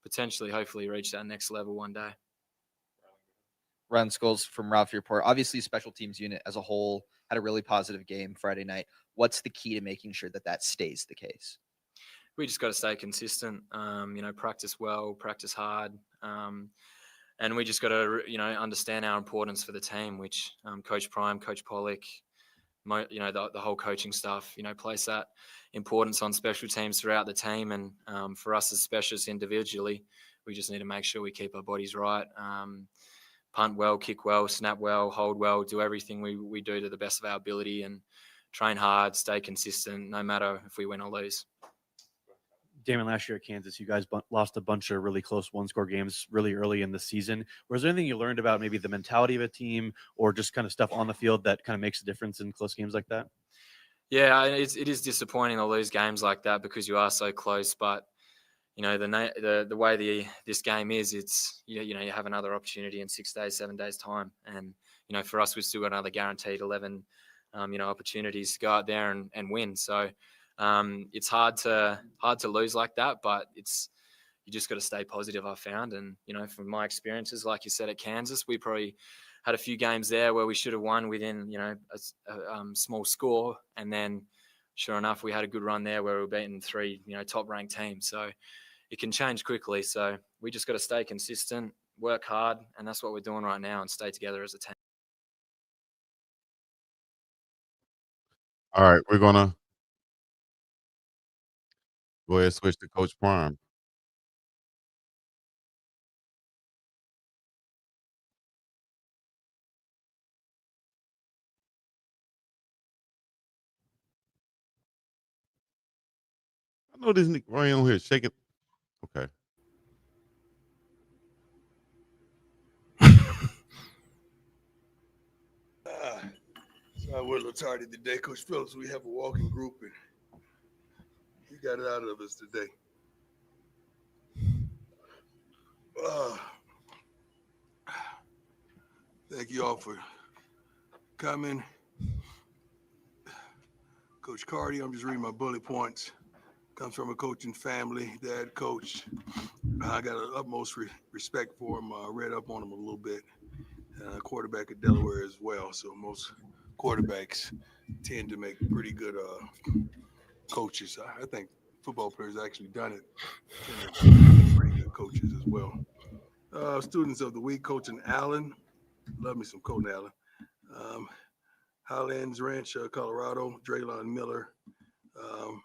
potentially, hopefully reach that next level one day. Ryan Scholes from Ralphie Report. Obviously, special teams unit as a whole had a really positive game Friday night. What's the key to making sure that stays the case? We just got to stay consistent, practice well, practice hard. And we just got to, understand our importance for the team, which Coach Prime, Coach Pollock, the whole coaching staff, place that importance on special teams throughout the team. And for us as specialists individually, we just need to make sure we keep our bodies right. Punt well, kick well, snap well, hold well, do everything we do to the best of our ability, and train hard, stay consistent, no matter if we win or lose. Damon, last year at Kansas, you guys lost a bunch of really close one-score games really early in the season. Was there anything you learned about maybe the mentality of a team, or just kind of stuff on the field that kind of makes a difference in close games like that? Yeah, it is disappointing to lose games like that because you are so close. But, the way this game is, it's you have another opportunity in 6 days, 7 days time, and for us, we've still got another guaranteed 11 opportunities to go out there and win. So it's hard to lose like that, but you just got to stay positive, I found. And from my experiences, like you said, at Kansas, we probably had a few games there where we should have won within a small score, and then sure enough, we had a good run there where we were beating 3 top ranked teams. So it can change quickly. So we just got to stay consistent, work hard, and that's what we're doing right now, and stay together as a team. All right, we're gonna go ahead and switch to Coach Prime. I know this Nick right on here shaking. Okay. So we're a little tardy today, Coach Phillips. We have a walking group, and you got it out of us today. Thank you all for coming. Coach Cardi, I'm just reading my bullet points. Comes from a coaching family, dad coach. I got an utmost respect for him. I read up on him a little bit. Quarterback at Delaware as well. So most quarterbacks tend to make pretty good coaches. I think football players actually done it. Tend to be pretty good coaches as well. Students of the week, Coaching Allen. Love me some Coaching Allen. Highlands Ranch, Colorado, Draylon Miller. From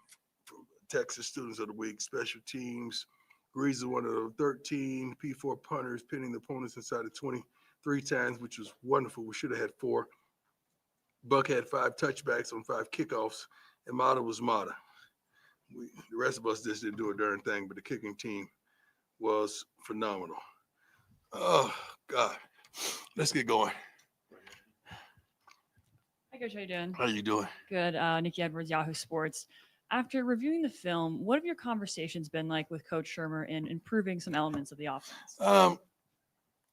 Texas, Students of the week, special teams. Grease is one of the 13 P4 punters, pinning the opponents inside the 20 3 times, which was wonderful. We should have had 4. Buck had 5 touchbacks on 5 kickoffs, and Mata was Mata. The rest of us just didn't do a darn thing, but the kicking team was phenomenal. Oh, God. Let's get going. Hi, Coach. How you doing? How you doing? Good. Nikki Edwards, Yahoo Sports. After reviewing the film, what have your conversations been like with Coach Shermer in improving some elements of the offense?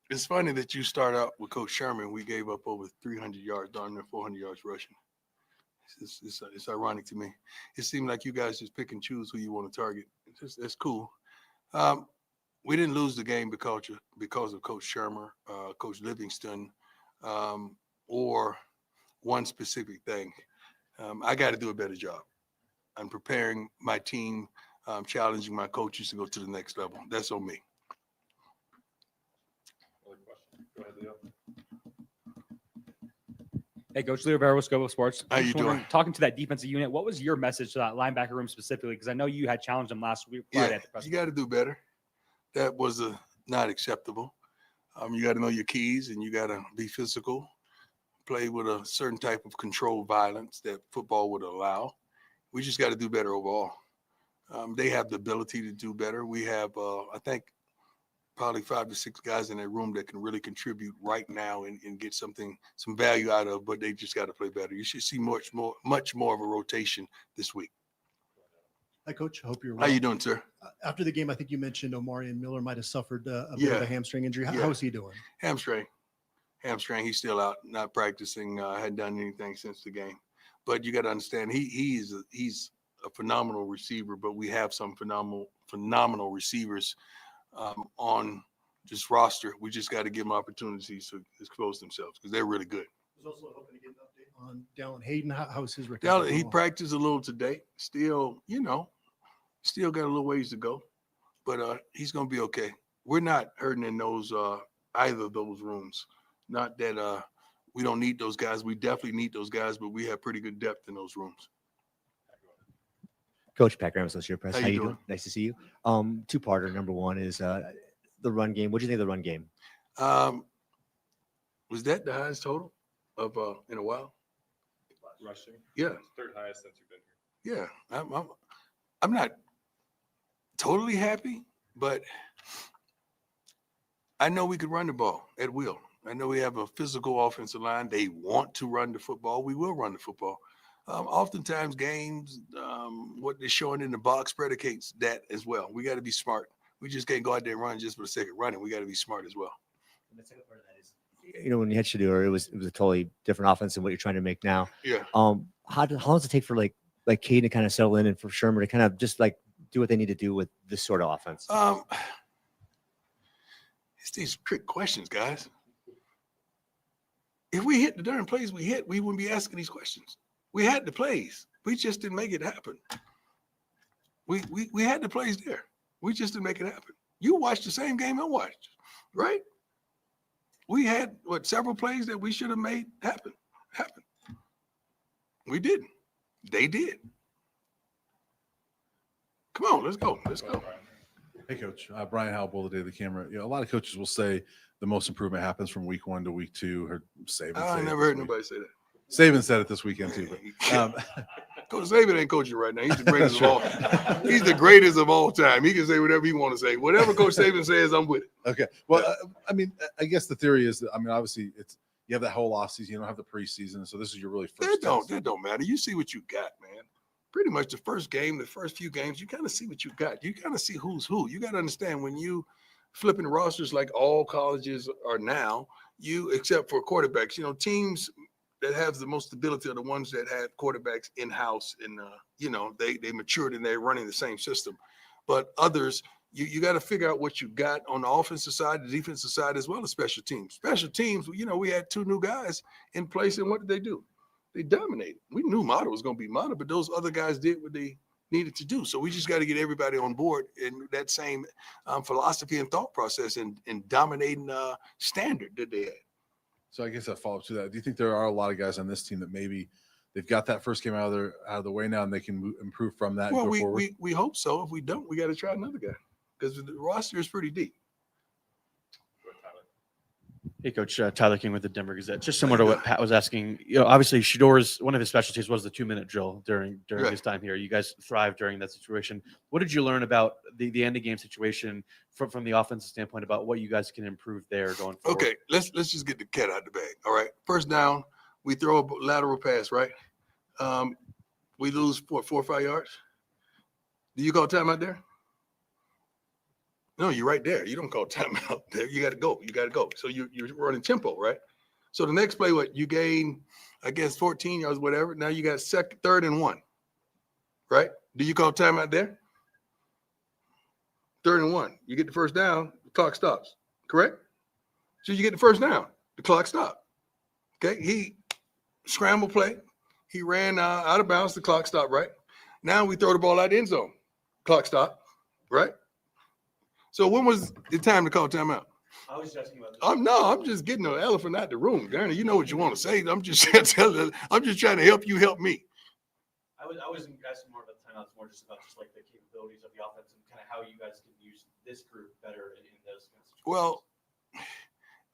It's funny that you start out with Coach Sherman. We gave up over 300 yards, darn near 400 yards rushing. It's ironic to me. It seemed like you guys just pick and choose who you want to target. It's cool. We didn't lose the game because of Coach Shermer, Coach Livingston, or one specific thing. I got to do a better job. I'm preparing my team, challenging my coaches to go to the next level. That's on me. Go ahead, Leo. Hey, Coach Leo Rivera with Scope of Sports. How you doing? Talking to that defensive unit, what was your message to that linebacker room specifically? Because I know you had challenged them last week. Yeah, you got to do better. That was not acceptable. You got to know your keys, and you got to be physical, play with a certain type of controlled violence that football would allow. We just got to do better overall. They have the ability to do better. We have, I think, probably 5 to 6 guys in that room that can really contribute right now and get some value out of, but they just got to play better. You should see much more of a rotation this week. Hi, Coach. I hope you're well. How you doing, sir? After the game, I think you mentioned Omarion Miller might have suffered a bit of a hamstring injury. How is he doing? Hamstring. He's still out, not practicing. Hadn't done anything since the game. But you got to understand, he's a phenomenal receiver. But we have some phenomenal receivers on this roster. We just got to give them opportunities to expose themselves because they're really good. I was also hoping to get an update on Dallin Hayden. How's his recovery? He practiced a little today. Still got a little ways to go, but he's going to be okay. We're not hurting in those either of those rooms. Not that we don't need those guys. We definitely need those guys, but we have pretty good depth in those rooms. Coach Pat Graham, Associated Press. How you doing? Nice to see you. Two-parter. Number one is the run game. What do you think of the run game? Was that the highest total of in a while? Rushing. Yeah. Third highest since you've been here. Yeah. I'm not totally happy, but I know we could run the ball at will. I know we have a physical offensive line. They want to run the football. We will run the football. Oftentimes games, what they're showing in the box predicates that as well. We got to be smart. We just can't go out there and run just for the sake of running. We got to be smart as well. The second part of that is, when you had Shedeur, it was a totally different offense than what you're trying to make now. Yeah. How long does it take for like Caden to kind of settle in and for Shermer to kind of just like do what they need to do with this sort of offense? It's these trick questions, guys. If we hit the darn plays we hit, we wouldn't be asking these questions. We had the plays. We just didn't make it happen. We had the plays there. We just didn't make it happen. You watched the same game I watched, right? We had several plays that we should have made happen. We didn't. They did. Come on, let's go. Hey, Coach. Brian Howell, the Daily Camera. A lot of coaches will say the most improvement happens from week 1 to week 2. Or I never heard nobody say that. Saban said it this weekend too. But, Coach Saban ain't coaching right now. He's the greatest of all. He's the greatest of all time. He can say whatever he want to say. Whatever Coach Saban says, I'm with it. Okay. Well, I guess the theory is that obviously you have that whole offseason. You don't have the preseason, so this is your really first. That don't matter. You see what you got, man. Pretty much the first game, the first few games, you kind of see what you got. You kind of see who's who. You got to understand when you flipping rosters like all colleges are now, except for quarterbacks, teams that have the most stability are the ones that have quarterbacks in-house and, they matured and they're running the same system. But others, you got to figure out what you got on the offensive side, the defensive side, as well as special teams. Special teams, we had 2 new guys in place, and what did they do? They dominated. We knew Mata was going to be Mata, but those other guys did what they needed to do. So we just got to get everybody on board in that same philosophy and thought process and dominating standard that they had. So I guess that follow up to that. Do you think there are a lot of guys on this team that maybe they've got that first game out of the way now and they can improve from that? Well, and go forward? we hope so. If we don't, we got to try another guy because the roster is pretty deep. Hey, Coach, Tyler King with the Denver Gazette. Just similar to what Pat was asking, obviously Shedeur's one of his specialties was the 2-minute drill during Right. his time here. You guys thrived during that situation. What did you learn about the end of game situation from the offensive standpoint about what you guys can improve there going forward? Okay, let's just get the cat out of the bag. All right, first down, we throw a lateral pass, right? We lose 4 or 5 yards. Do you call timeout there? No, you're right there. You don't call timeout there. You got to go. So you're running tempo, right? So the next play, you gain, I guess, 14 yards, whatever. Now you got 3rd and 1, right? Do you call timeout there? 3rd and 1. You get the first down, the clock stops, correct? So you get the first down, the clock stopped. Okay, he scrambled play. He ran out of bounds, the clock stopped, right? Now we throw the ball out the end zone, clock stopped, right? So when was the time to call timeout? I was just asking about I'm just getting the elephant out the room, Darren. You know what you want to say. I'm just trying to help you help me. I wasn't asking more about the timeouts, more just about like the capabilities of the offense and kind of how you guys can use this group better in those kind of situations. Well,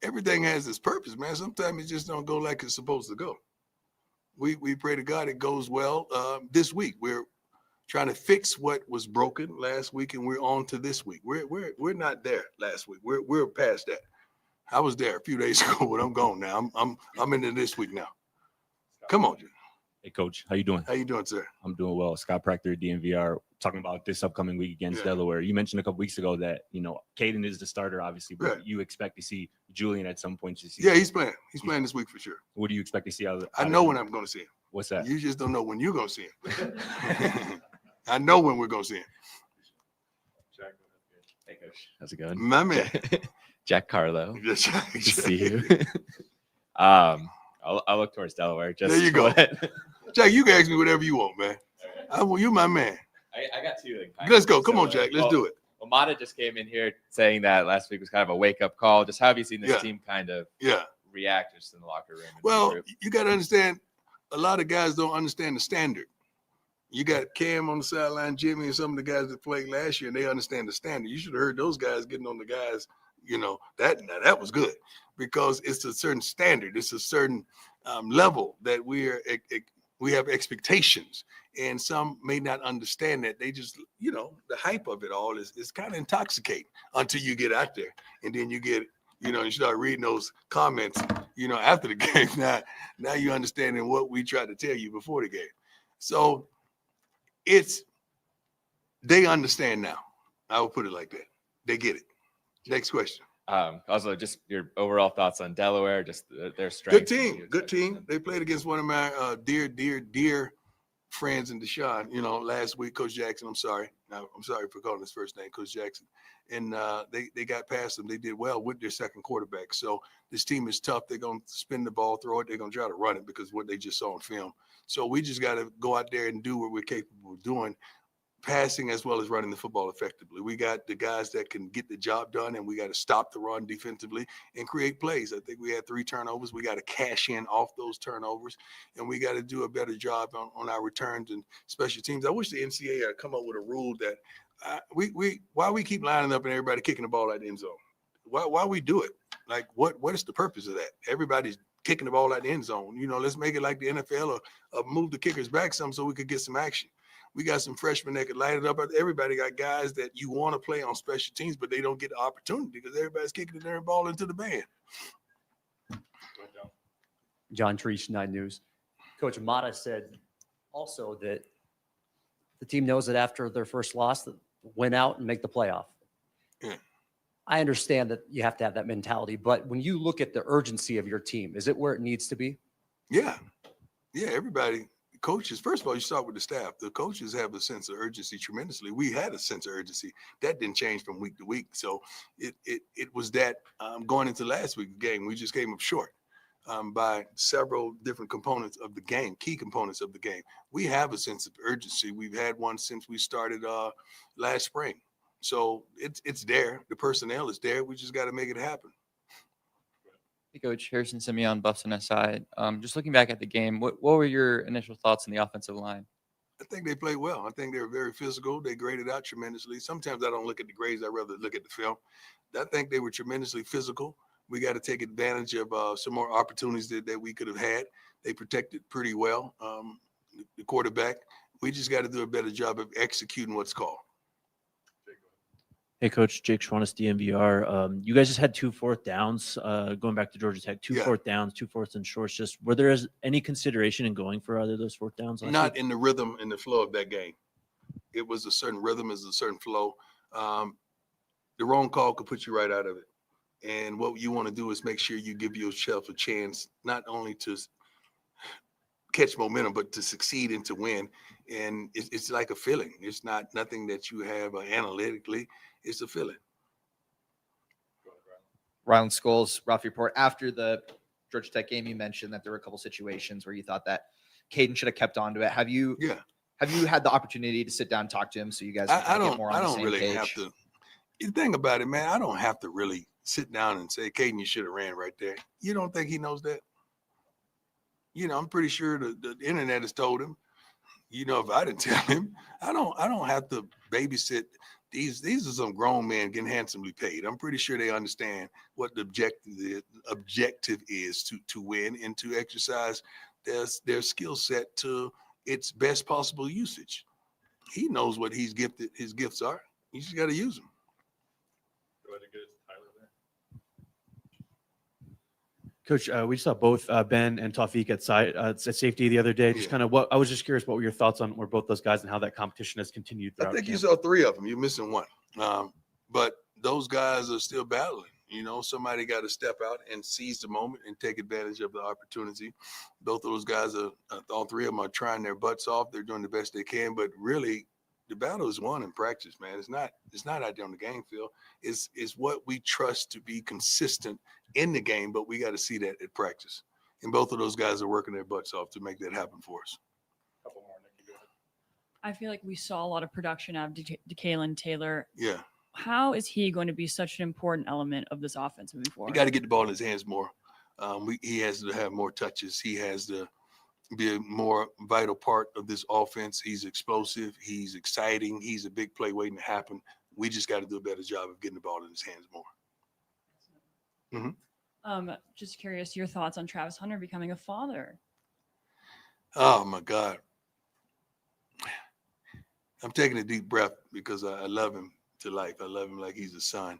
everything has its purpose, man. Sometimes it just don't go like it's supposed to go. We pray to God it goes well. This week we're trying to fix what was broken last week, and we're on to this week. We're not there last week. We're past that. I was there a few days ago, but I'm gone now. I'm into this week now. Come on, Jim. Hey, Coach, how you doing? How you doing, sir? I'm doing well. Scott Proctor, DNVR, talking about this upcoming week against Delaware. You mentioned a couple weeks ago that Caden is the starter, obviously, but you expect to see Julian at some point this season. Yeah, he's playing. He's playing this week for sure. What do you expect to see out of I know when I'm going to see him. What's that? You just don't know when you're going to see him. I know when we're going to see him. Hey, Coach. How's it going? My man. Jack Carlo. Good to see you. I'll look towards Delaware. Just there you go. Jack, you can ask me whatever you want, man. You my man. I got 2. Let's go. Come on, Jack. Let's do it. Well, Mata just came in here saying that last week was kind of a wake-up call. Just how have you seen this team kind of react just in the locker room? Well, you got to understand, a lot of guys don't understand the standard. You got Cam on the sideline, Jimmy, and some of the guys that played last year, and they understand the standard. You should have heard those guys getting on the guys, that was good because it's a certain standard. It's a certain level that we have expectations, and some may not understand that. They just, the hype of it all is kind of intoxicating until you get out there, and then you get, you start reading those comments, after the game. Now you understanding what we tried to tell you before the game. So they understand now. I will put it like that. They get it. Next question. Also, just your overall thoughts on Delaware, just their strength. Good team. They played against one of my dear friends in Deshaun, last week, Coach Jackson. I'm sorry for calling his first name, Coach Jackson. And they got past them. They did well with their second quarterback. So this team is tough. They're going to spin the ball, throw it. They're going to try to run it because what they just saw on film. So we just got to go out there and do what we're capable of doing, passing as well as running the football effectively. We got the guys that can get the job done, and we got to stop the run defensively and create plays. I think we had 3 turnovers. We got to cash in off those turnovers, and we got to do a better job on our returns and special teams. I wish the NCAA had come up with a rule that why we keep lining up and everybody kicking the ball at the end zone. Why we do it? Like, what is the purpose of that? Everybody's kicking the ball at the end zone. Let's make it like the NFL or move the kickers back some so we could get some action. We got some freshmen that could light it up. Everybody got guys that you want to play on special teams, but they don't get the opportunity because everybody's kicking their ball into the band. John Treese, 9 News. Coach Mata said also that the team knows that after their first loss, that win out and make the playoff. Yeah. I understand that you have to have that mentality, but when you look at the urgency of your team, is it where it needs to be? Yeah. Yeah, everybody. Coaches, first of all, you start with the staff. The coaches have a sense of urgency tremendously. We had a sense of urgency. That didn't change from week to week. So it was that going into last week's game, we just came up short by several different components of the game, key components of the game. We have a sense of urgency. We've had one since we started last spring. So it's there. The personnel is there. We just got to make it happen. Hey, Coach Harrison Simeon, Buffs and SI. Just looking back at the game, what were your initial thoughts on the offensive line? I think they played well. I think they were very physical. They graded out tremendously. Sometimes I don't look at the grades. I rather look at the film. I think they were tremendously physical. We got to take advantage of some more opportunities that we could have had. They protected pretty well the quarterback. We just got to do a better job of executing what's called. Hey, Coach, Jake Schwannis, DMVR. You guys just had 2 4th downs, going back to Georgia Tech, 2 4th downs, 2 4ths and shorts. Just were there any consideration in going for either of those 4th downs? Not in the rhythm and the flow of that game. It was a certain rhythm, is a certain flow. The wrong call could put you right out of it. And what you want to do is make sure you give yourself a chance, not only to catch momentum, but to succeed and to win. And it's like a feeling. It's not nothing that you have analytically. It's a feeling. Ryland Scholes, Ralph Report. After the Georgia Tech game, you mentioned that there were a couple situations where you thought that Caden should have kept on to it. Have you had the opportunity to sit down and talk to him so you guys can get more on the same really page? have to. The thing about it, man, I don't have to really sit down and say, Caden, you should have ran right there. You don't think he knows that? I'm pretty sure the internet has told him. If I didn't tell him, I don't have to babysit. These are some grown men getting handsomely paid. I'm pretty sure they understand what the objective is to win and to exercise their skill set to its best possible usage. He knows what his gifts are. You just got to use them. Coach, we saw both Ben and Tawfiq at safety the other day. Just kind of I was just curious, what were your thoughts on both those guys and how that competition has continued I throughout think you camp? saw 3 of them. You're missing one. But those guys are still battling. Somebody got to step out and seize the moment and take advantage of the opportunity. Both of those guys all 3 of them are trying their butts off. They're doing the best they can, but really the battle is won in practice, man. It's not out there on the game field. It's what we trust to be consistent in the game, but we got to see that at practice. And both of those guys are working their butts off to make that happen for us. I feel like we saw a lot of production out of DeKalen Taylor. Yeah. How is he going to be such an important element of this offense moving forward? You got to get the ball in his hands more. He has to have more touches. He has to be a more vital part of this offense. He's explosive. He's exciting. He's a big play waiting to happen. We just got to do a better job of getting the ball in his hands more. Mm-hmm. Just curious, your thoughts on Travis Hunter becoming a father? Oh my God. I'm taking a deep breath because I love him to life. I love him like he's a son.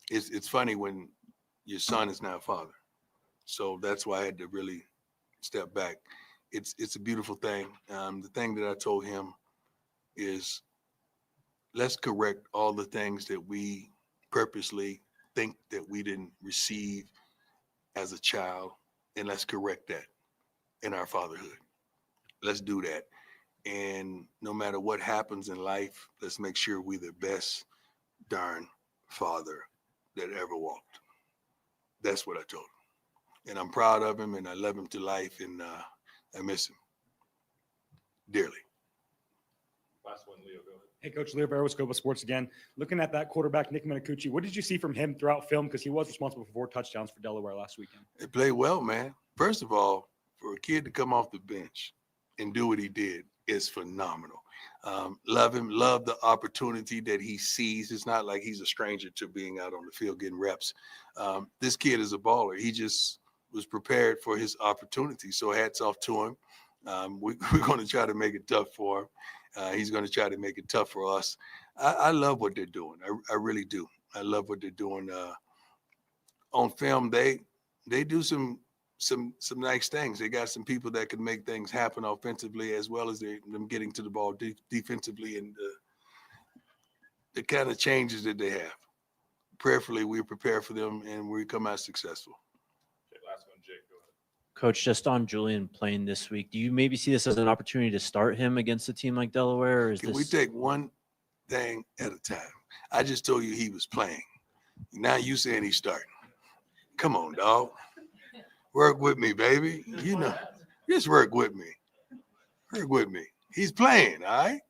It's funny when your son is now a father. So that's why I had to really step back. it's a beautiful thing. The thing that I told him is, let's correct all the things that we purposely think that we didn't receive as a child, and let's correct that in our fatherhood. Let's do that. And no matter what happens in life, let's make sure we're the best darn father that ever walked. That's what I told him. And I'm proud of him, and I love him to life, and I miss him dearly. Last one, Leo, go ahead. Hey, Coach, Leo Barrow with Scoba Sports again. Looking at that quarterback, Nick Minicucci, what did you see from him throughout film? Because he was responsible for 4 touchdowns for Delaware last weekend. He played well, man. First of all, for a kid to come off the bench and do what he did is phenomenal. Love him, love the opportunity that he sees. It's not like he's a stranger to being out on the field getting reps. This kid is a baller. He just was prepared for his opportunity. So hats off to him. We're going to try to make it tough for him. He's going to try to make it tough for us. I love what they're doing. I really do. I love what they're doing. On film, they do some nice things. They got some people that can make things happen offensively, as well as them getting to the ball defensively, and the kind of changes that they have. Prayerfully, we prepare for them, and we come out successful. Okay, last one, Jake, go ahead. Coach, just on Julian playing this week, do you maybe see this as an opportunity to start him against a team like Delaware? Or is Can we take one thing at a time? I just told you he was playing. Now you saying he's starting. Come on, dog. Work with me, baby. You know, just work with me. Work with me. He's playing, all right?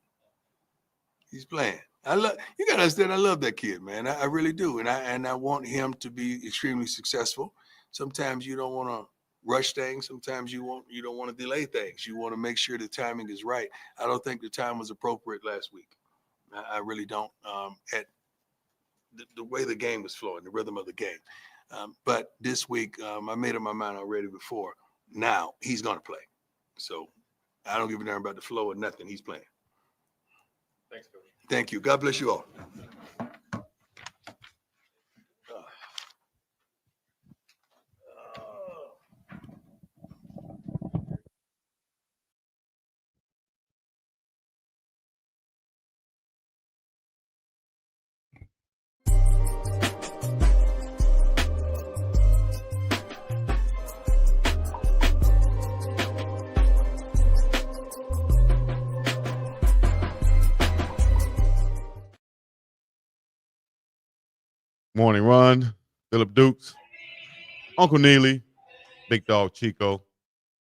He's playing. You gotta understand, I love that kid, man. I really do. And I want him to be extremely successful. Sometimes you don't want to rush things. Sometimes you don't want to delay things. You want to make sure the timing is right. I don't think the time was appropriate last week. I really don't. At the way the game was flowing, the rhythm of the game. But this week, I made up my mind already before. Now he's going to play. So I don't give a damn about the flow or nothing. He's playing. Thanks, Coach. Thank you. God bless you all. Morning Run, Phillip Dukes, Uncle Neely, Big Dog Chico,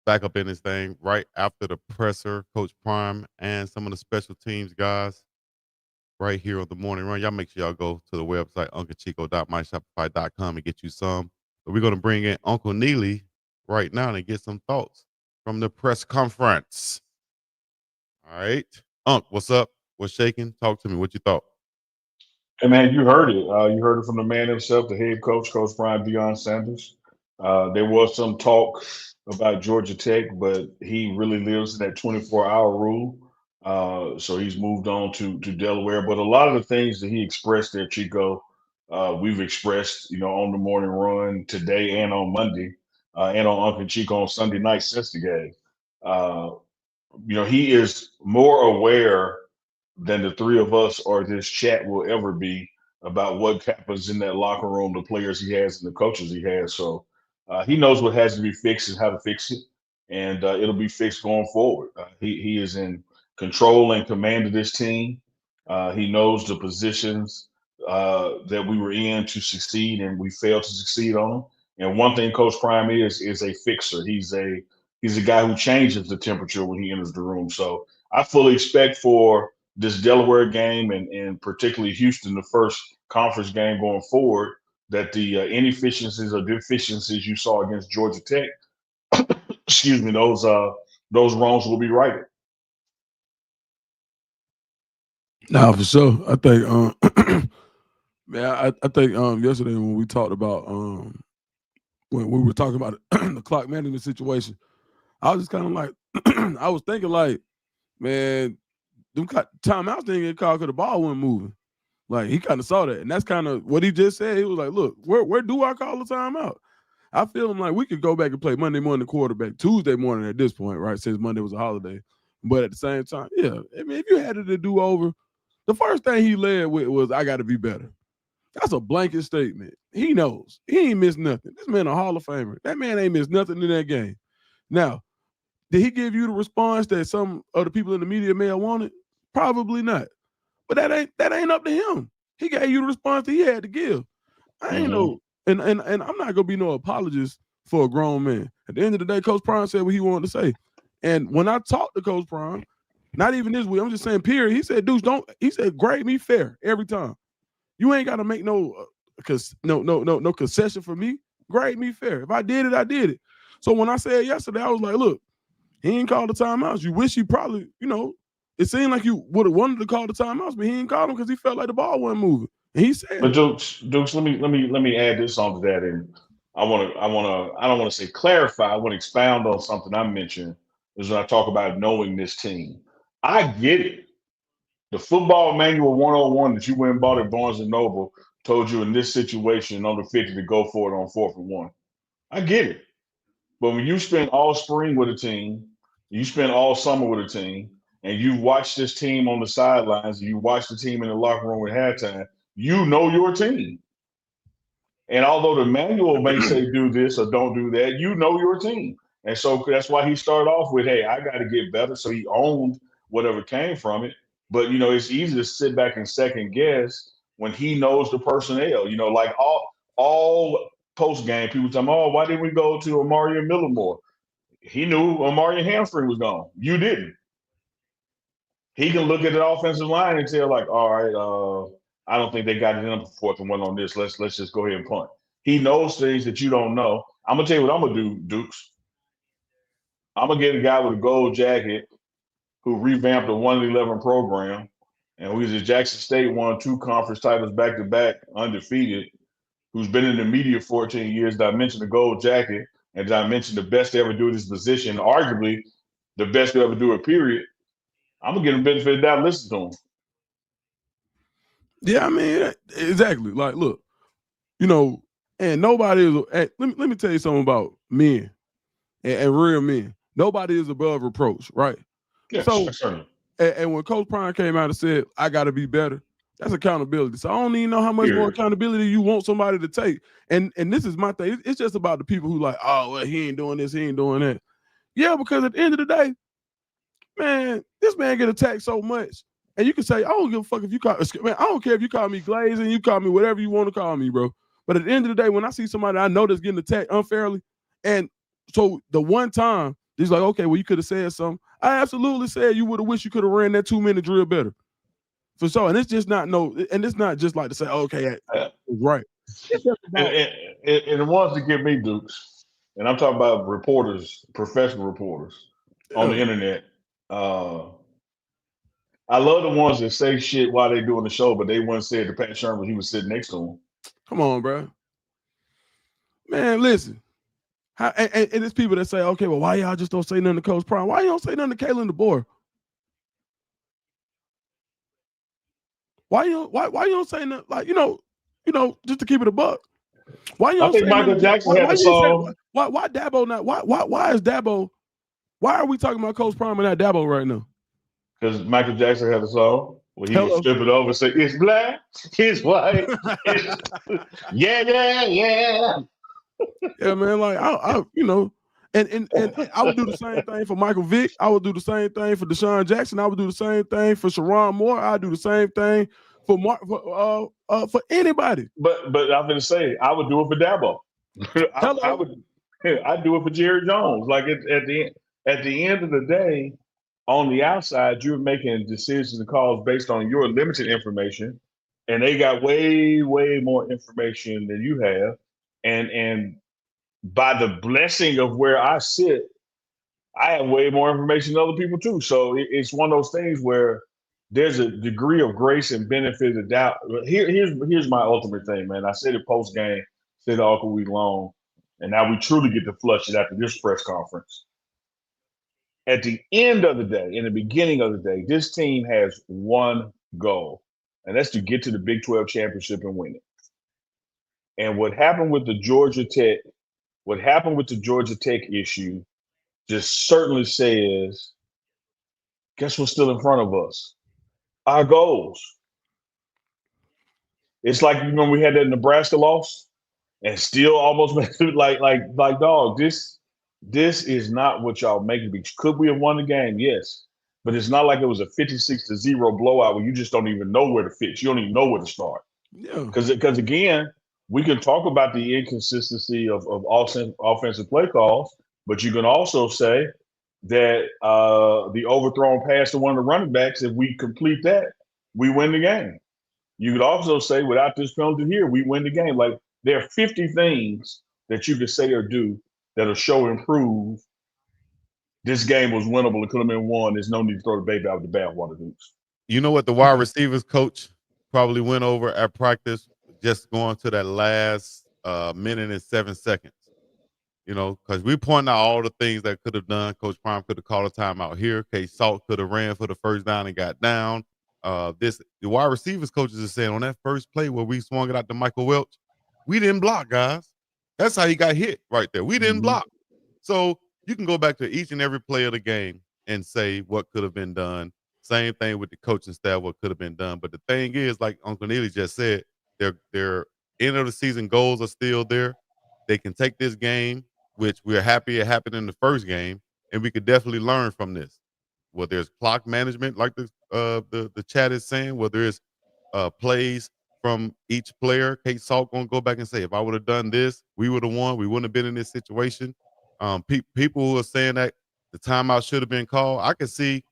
back up in this thing right after the presser, Coach Prime, and some of the special teams guys right here on the Morning Run. Y'all make sure y'all go to the website, unclechico.myshopify.com, and get you some. But we're going to bring in Uncle Neely right now and get some thoughts from the press conference. All right. Unc, what's up? What's shaking? Talk to me. What you thought? Hey, man, you heard it. You heard it from the man himself, the head coach, Coach Brian Deion Sanders. There was some talk about Georgia Tech, but he really lives in that 24-hour rule. So he's moved on to Delaware. But a lot of the things that he expressed there, Chico, we've expressed, on the Morning Run today and on Monday, and on Uncle Chico on Sunday night since the game. He is more aware than the three of us or this chat will ever be about what happens in that locker room, the players he has and the coaches he has. So he knows what has to be fixed and how to fix it, and it'll be fixed going forward. He is in control and command of this team. He knows the positions that we were in to succeed, and we failed to succeed on them. And one thing Coach Prime is a fixer. He's a guy who changes the temperature when he enters the room. So I fully expect for this Delaware game and particularly Houston, the first conference game going forward, that the inefficiencies or deficiencies you saw against Georgia Tech, excuse me, those wrongs will be righted. Nah, for sure. I think, man, I think yesterday when we talked about when we were talking about the clock management situation, I was just kind of like, I was thinking like, man, them timeouts didn't get called because the ball wasn't moving. Like he kind of saw that, and that's kind of what he just said. He was like, "Look, where do I call the timeout?" I feel like we could go back and play Monday morning quarterback, Tuesday morning at this point, right? Since Monday was a holiday. But at the same time, yeah, I mean, if you had it to do over, the first thing he led with was, I got to be better. That's a blanket statement. He knows. He ain't missed nothing. This man a Hall of Famer. That man ain't missed nothing in that game. Now, did he give you the response that some of the people in the media may have wanted? Probably not. But that ain't up to him. He gave you the response that he had to give. I ain't no, and I'm not gonna be no apologist for a grown man. At the end of the day, Coach Prime said what he wanted to say. And when I talked to Coach Prime, not even this week, I'm just saying, period. He said, Deuce, he said, grade me fair every time. You ain't gotta make no concession for me. Grade me fair. If I did it, I did it. So when I said yesterday, I was like, look, he ain't called the timeouts. You wish he probably, it seemed like you would have wanted to call the timeouts, but he ain't called them because he felt like the ball wasn't moving. And he said, but Dukes, let me add this onto that, and I don't want to say clarify. I want to expound on something I mentioned is when I talk about knowing this team. I get it. The football manual 101 that you went and bought at Barnes and Noble told you in this situation under 50 to go for it on 4th and 1. I get it. But when you spend all spring with a team, you spend all summer with a team, and you watch this team on the sidelines, and you watch the team in the locker room at halftime, you know your team. And although the manual may say do this or don't do that, you know your team. And so that's why he started off with, hey, I got to get better. So he owned whatever came from it. But, it's easy to sit back and second guess when he knows the personnel. Like all post-game, people tell me, oh, why didn't we go to Amari and Miller more? He knew Amari hamstring was gone. You didn't. He can look at the offensive line and tell, like, all right, I don't think they got it in them for 4th and 1 on this. Let's just go ahead and punt. He knows things that you don't know. I'm gonna tell you what I'm gonna do, Dukes. I'm gonna get a guy with a gold jacket who revamped a 1-11 program, and who's at Jackson State, won 2 conference titles back to back, undefeated. Who's been in the media 14 years? Did I mention the gold jacket? And did I mention the best to ever do this position? Arguably, the best to ever do it. Period. I'm gonna give him benefit of the doubt. Listen to him. Yeah, I mean, exactly. Like, look, and nobody is. Let me tell you something about men and real men. Nobody is above reproach, right? Yes, so, certainly. And when Coach Prime came out and said, I got to be better, that's accountability. So I don't even know how much more accountability you want somebody to take. And this is my thing. It's just about the people who like, oh, well, he ain't doing this, he ain't doing that. Yeah, because at the end of the day, man, this man get attacked so much. And you can say, I don't give a fuck if you call man, I don't care if you call me glazing, you call me whatever you want to call me, bro. But at the end of the day, when I see somebody I know that's getting attacked unfairly, and so the one time he's like, okay, well, you could have said something. I absolutely said you would have wished you could have ran that 2-minute drill better. For sure. And it's just not and it's not just like to say, okay, right. And the ones that give me Dukes, and I'm talking about reporters, professional reporters on the internet. I love the ones that say shit while they doing the show, but they wouldn't say it to Pat Sherman when he was sitting next to him. Come on, bro. Man, listen. And it's people that say, okay, well, why y'all just don't say nothing to Coach Prime? Why you don't say nothing to Kalen DeBoer? Why you don't say nothing? Like, just to keep it a buck. Why you don't I think say Michael nothing? Jackson had the song. Why Dabo not? Why is Dabo? Why are we talking about Coach Prime and not Dabo right now? Because Michael Jackson had a song where he would strip it over and say, it's black, it's white, yeah. Yeah, man. Like I and I would do the same thing for Michael Vick. I would do the same thing for Deshaun Jackson. I would do the same thing for Sharon Moore. I'd do the same thing for anybody. But I'm gonna say I would do it for Dabo. I'd do it for Jerry Jones. Like at the end of the day, on the outside, you're making decisions and calls based on your limited information, and they got way more information than you have, and by the blessing of where I sit, I have way more information than other people too. So it's one of those things where there's a degree of grace and benefit of the doubt. Here's my ultimate thing, man. I said it post game, said it all week long, and now we truly get to flush it after this press conference. At the end of the day, in the beginning of the day, this team has one goal, and that's to get to the Big 12 championship and win it. And what happened with the Georgia Tech what happened with the Georgia Tech issue just certainly says, guess what's still in front of us? Our goals. It's like, you know, we had that Nebraska loss and still almost made it like dog, this is not what y'all making me. Could we have won the game? Yes. But it's not like it was a 56-0 blowout where you just don't even know where to fit. You don't even know where to start. Yeah. Because again, we can talk about the inconsistency of offensive play calls, but you can also say that the overthrown pass to one of the running backs, if we complete that, we win the game. You could also say, without this penalty here, we win the game. Like, there are 50 things that you could say or do that'll show and prove this game was winnable. It could have been won. There's no need to throw the baby out with the bathwater, Dukes. You know what the wide receivers coach probably went over at practice, just going to that last minute and 7 seconds. You know, because we pointing out all the things that could have done. Coach Prime could have called a timeout here. Case Salt could have ran for the first down and got down. The wide receivers coaches are saying on that first play where we swung it out to Michael Welch, we didn't block, guys. That's how he got hit right there. We didn't block. So you can go back to each and every play of the game and say what could have been done. Same thing with the coaching staff, what could have been done. But the thing is, like Uncle Neely just said, their end of the season goals are still there. They can take this game, which we're happy it happened in the first game, and we could definitely learn from this. Whether it's clock management, like the chat is saying, whether it's plays from each player, Kate Salt gonna go back and say, if I would have done this, we would have won. We wouldn't have been in this situation. People who are saying that the timeout should have been called, I can see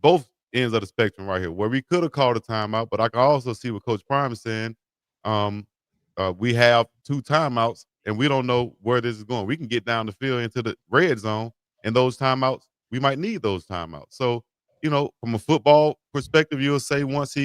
both ends of the spectrum right here, where we could have called a timeout, but I can also see what Coach Prime is saying. We have 2 timeouts, and we don't know where this is going. We can get down the field into the red zone, and those timeouts, we might need those timeouts. So, you know, from a football perspective, you'll say once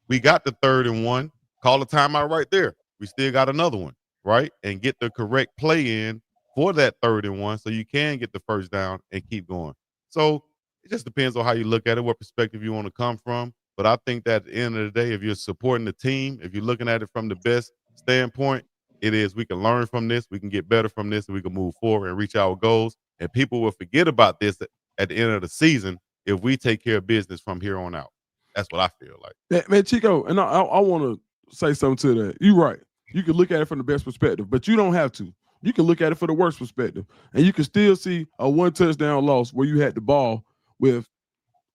we got the 3rd and 1, call a timeout right there. We still got another one, right? And get the correct play in for that 3rd and 1 so you can get the first down and keep going. So it just depends on how you look at it, what perspective you want to come from. But I think that at the end of the day, if you're supporting the team, if you're looking at it from the best standpoint, it is we can learn from this, we can get better from this, and we can move forward and reach our goals. And people will forget about this at the end of the season if we take care of business from here on out. That's what I feel like. Man, Chico, and I want to say something to that. You're right. You can look at it from the best perspective, but you don't have to. You can look at it for the worst perspective, and you can still see a 1 touchdown loss where you had the ball with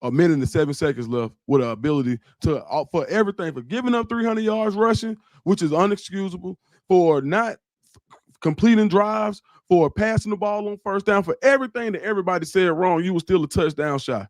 a minute and 7 seconds left with the ability to for everything, for giving up 300 yards rushing, which is unexcusable, for not completing drives, for passing the ball on first down, for everything that everybody said wrong, you were still a touchdown shy,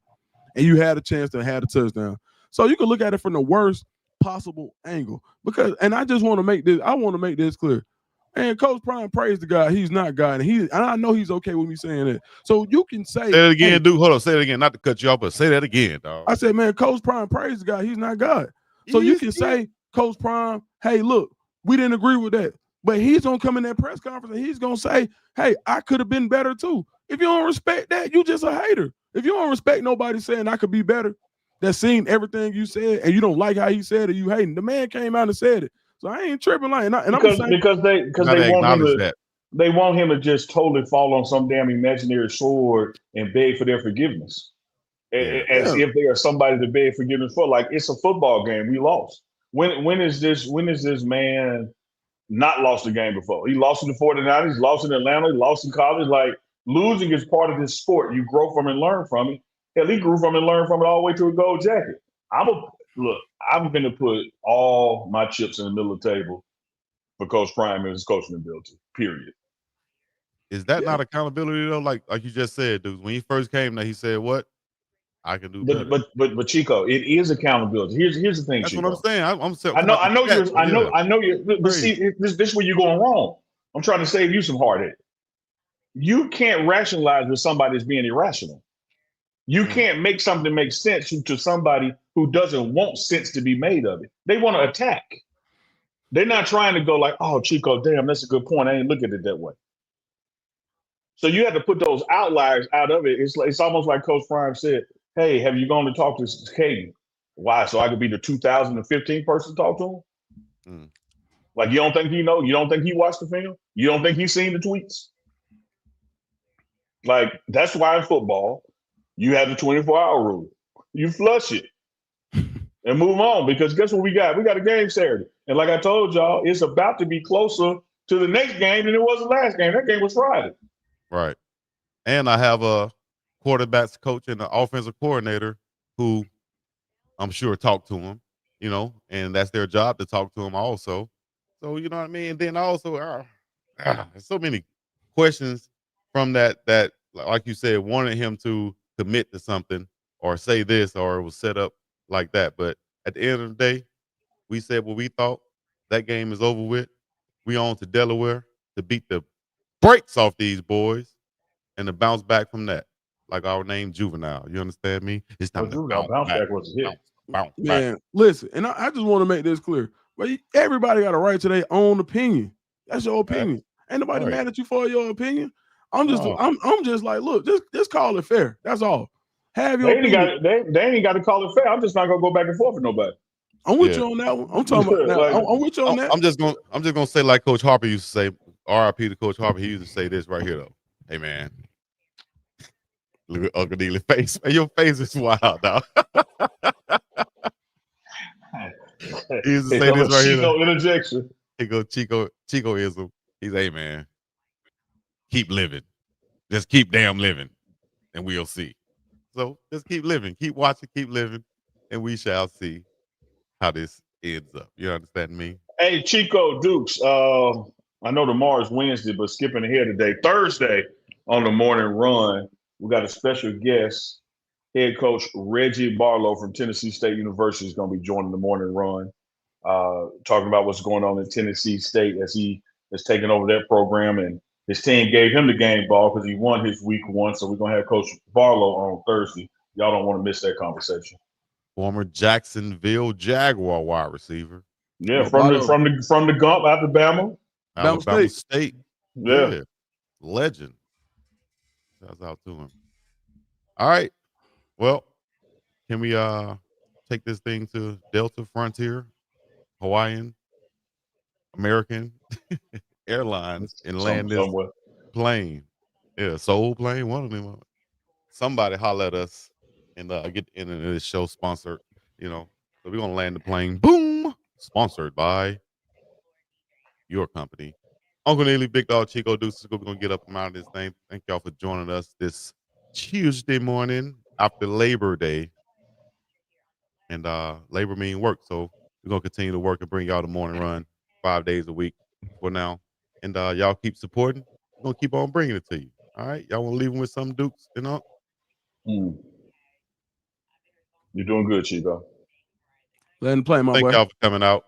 and you had a chance to have a touchdown. So you can look at it from the worst possible angle. Because, and I just want to make this clear. And Coach Prime praised the guy. He's not God, and I know he's okay with me saying that. So you can say it again, hey, dude. Hold on, say it again. Not to cut you off, but say that again, dog. I said, man, Coach Prime praised the guy. He's not God. So you can say, Coach Prime, hey, look, we didn't agree with that. But he's gonna come in that press conference and he's gonna say, hey, I could have been better too. If you don't respect that, you just a hater. If you don't respect nobody saying I could be better, that's seen everything you said, and you don't like how he said it, you hating. The man came out and said it. So I ain't tripping like, because they want him to just totally fall on some damn imaginary sword and beg for their forgiveness, as if they are somebody to beg forgiveness for. Like, it's a football game. We lost. When is this man not lost a game before? He lost in the 49ers. He's lost in Atlanta. He lost in college. Like, losing is part of this sport. You grow from and learn from it. Hell, he grew from and learned from it all the way to a gold jacket. I'm going to put all my chips in the middle of the table for Coach Prime and his coaching ability, period. Is that not accountability, though? Like you just said, dude, when he first came there, he said, what? I can do better. But Chico, it is accountability. Here's the thing, That's Chico. what I'm saying. I know you're, but see, this is where you're going wrong. I'm trying to save you some heartache. You can't rationalize with somebody that's being irrational. You can't make something make sense to somebody who doesn't want sense to be made of it. They want to attack. They're not trying to go like, oh, Chico, damn, that's a good point. I ain't look at it that way. So you have to put those outliers out of it. It's almost like Coach Prime said, hey, have you gone to talk to Caden? Why? So I could be the 2015 person to talk to him? Like, you don't think he know? You don't think he watched the film? You don't think he's seen the tweets? Like, that's why in football, you have the 24-hour rule. You flush it and move on, because guess what we got? We got a game Saturday. And like I told y'all, it's about to be closer to the next game than it was the last game. That game was Friday. Right. And I have a quarterbacks coach and an offensive coordinator who I'm sure talk to him, and that's their job to talk to him also. So, you know what I mean? And then also, there's so many questions from that, like you said, wanted him to commit to something or say this, or it was set up like that. But at the end of the day, we said what we thought. That game is over with. We on to Delaware to beat the brakes off these boys and to bounce back from that. Like our name Juvenile. You understand me? It's time to Juvenile bounce back was a hit. Bounce back. Man, listen, and I just want to make this clear. But everybody got a right to their own opinion. That's your opinion. Ain't nobody Right. mad at you for your opinion. I'm just No. I'm just like, look, just call it fair. That's all. Have your They ain't opinion. got to call it fair. I'm just not gonna go back and forth with nobody. I'm with Yeah. you on that one. I'm talking about now. Like- I'm with you on that. I'm just gonna say like Coach Harper used to say, R.I.P. to Coach Harper. He used to say this right here though. Hey man, look at Uncle Neely's face. Man, your face is wild, dog. He used to say this right here. Chico interjection. He go Chicoism. He's, hey man, keep living. Just keep damn living, and we'll see. So just keep living, keep watching, keep living, and we shall see how this ends up. You understand me? Hey, Chico Dukes. I know tomorrow is Wednesday, but skipping ahead today, Thursday on the morning run, we got a special guest. Head coach Reggie Barlow from Tennessee State University is going to be joining the morning run, talking about what's going on in Tennessee State as he is taking over that program. And his team gave him the game ball because he won his week one. So we're going to have Coach Barlow on Thursday. Y'all don't want to miss that conversation. Former Jacksonville Jaguar wide receiver. Yeah, from the Gump out of Bama. Alabama State. Yeah. Legend. Shouts out to him. All right. Well, can we take this thing to Delta, Frontier, Hawaiian, American Airlines and land this Somewhere. plane? Yeah, Soul Plane, one of them. Somebody holler at us and get into this show sponsored, So we're gonna land the plane. Boom! Sponsored by your company. Uncle Neely, Big Dog Chico Deuces, we're gonna get up and out of this thing. Thank y'all for joining us this Tuesday morning after Labor Day. And labor mean work. So we're gonna continue to work and bring y'all the morning run 5 days a week for now. And y'all keep supporting. We're gonna keep on bringing it to you. All right. Y'all wanna leave them with some Dukes, You're doing good, Chico. Let him play, my Thank boy. y'all for coming out.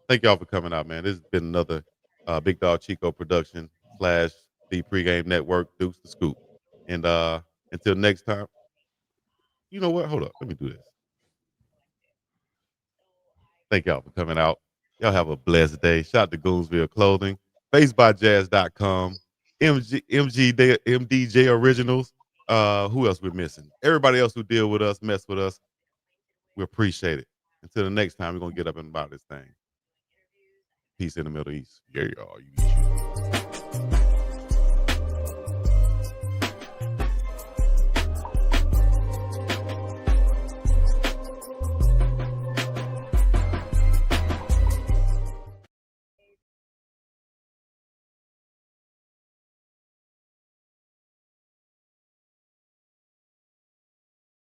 Thank y'all for coming out, man. This has been another Big Dog Chico production / the pregame network, Dukes the Scoop. And until next time, you know what? Hold up. Let me do this. Thank y'all for coming out. Y'all have a blessed day. Shout out to Goonsville Clothing, FaceByJazz.com, MDJ Originals. Who else we're missing? Everybody else who deal with us, mess with us. We appreciate it. Until the next time, we're going to get up and about this thing. Peace in the Middle East. Yeah, y'all.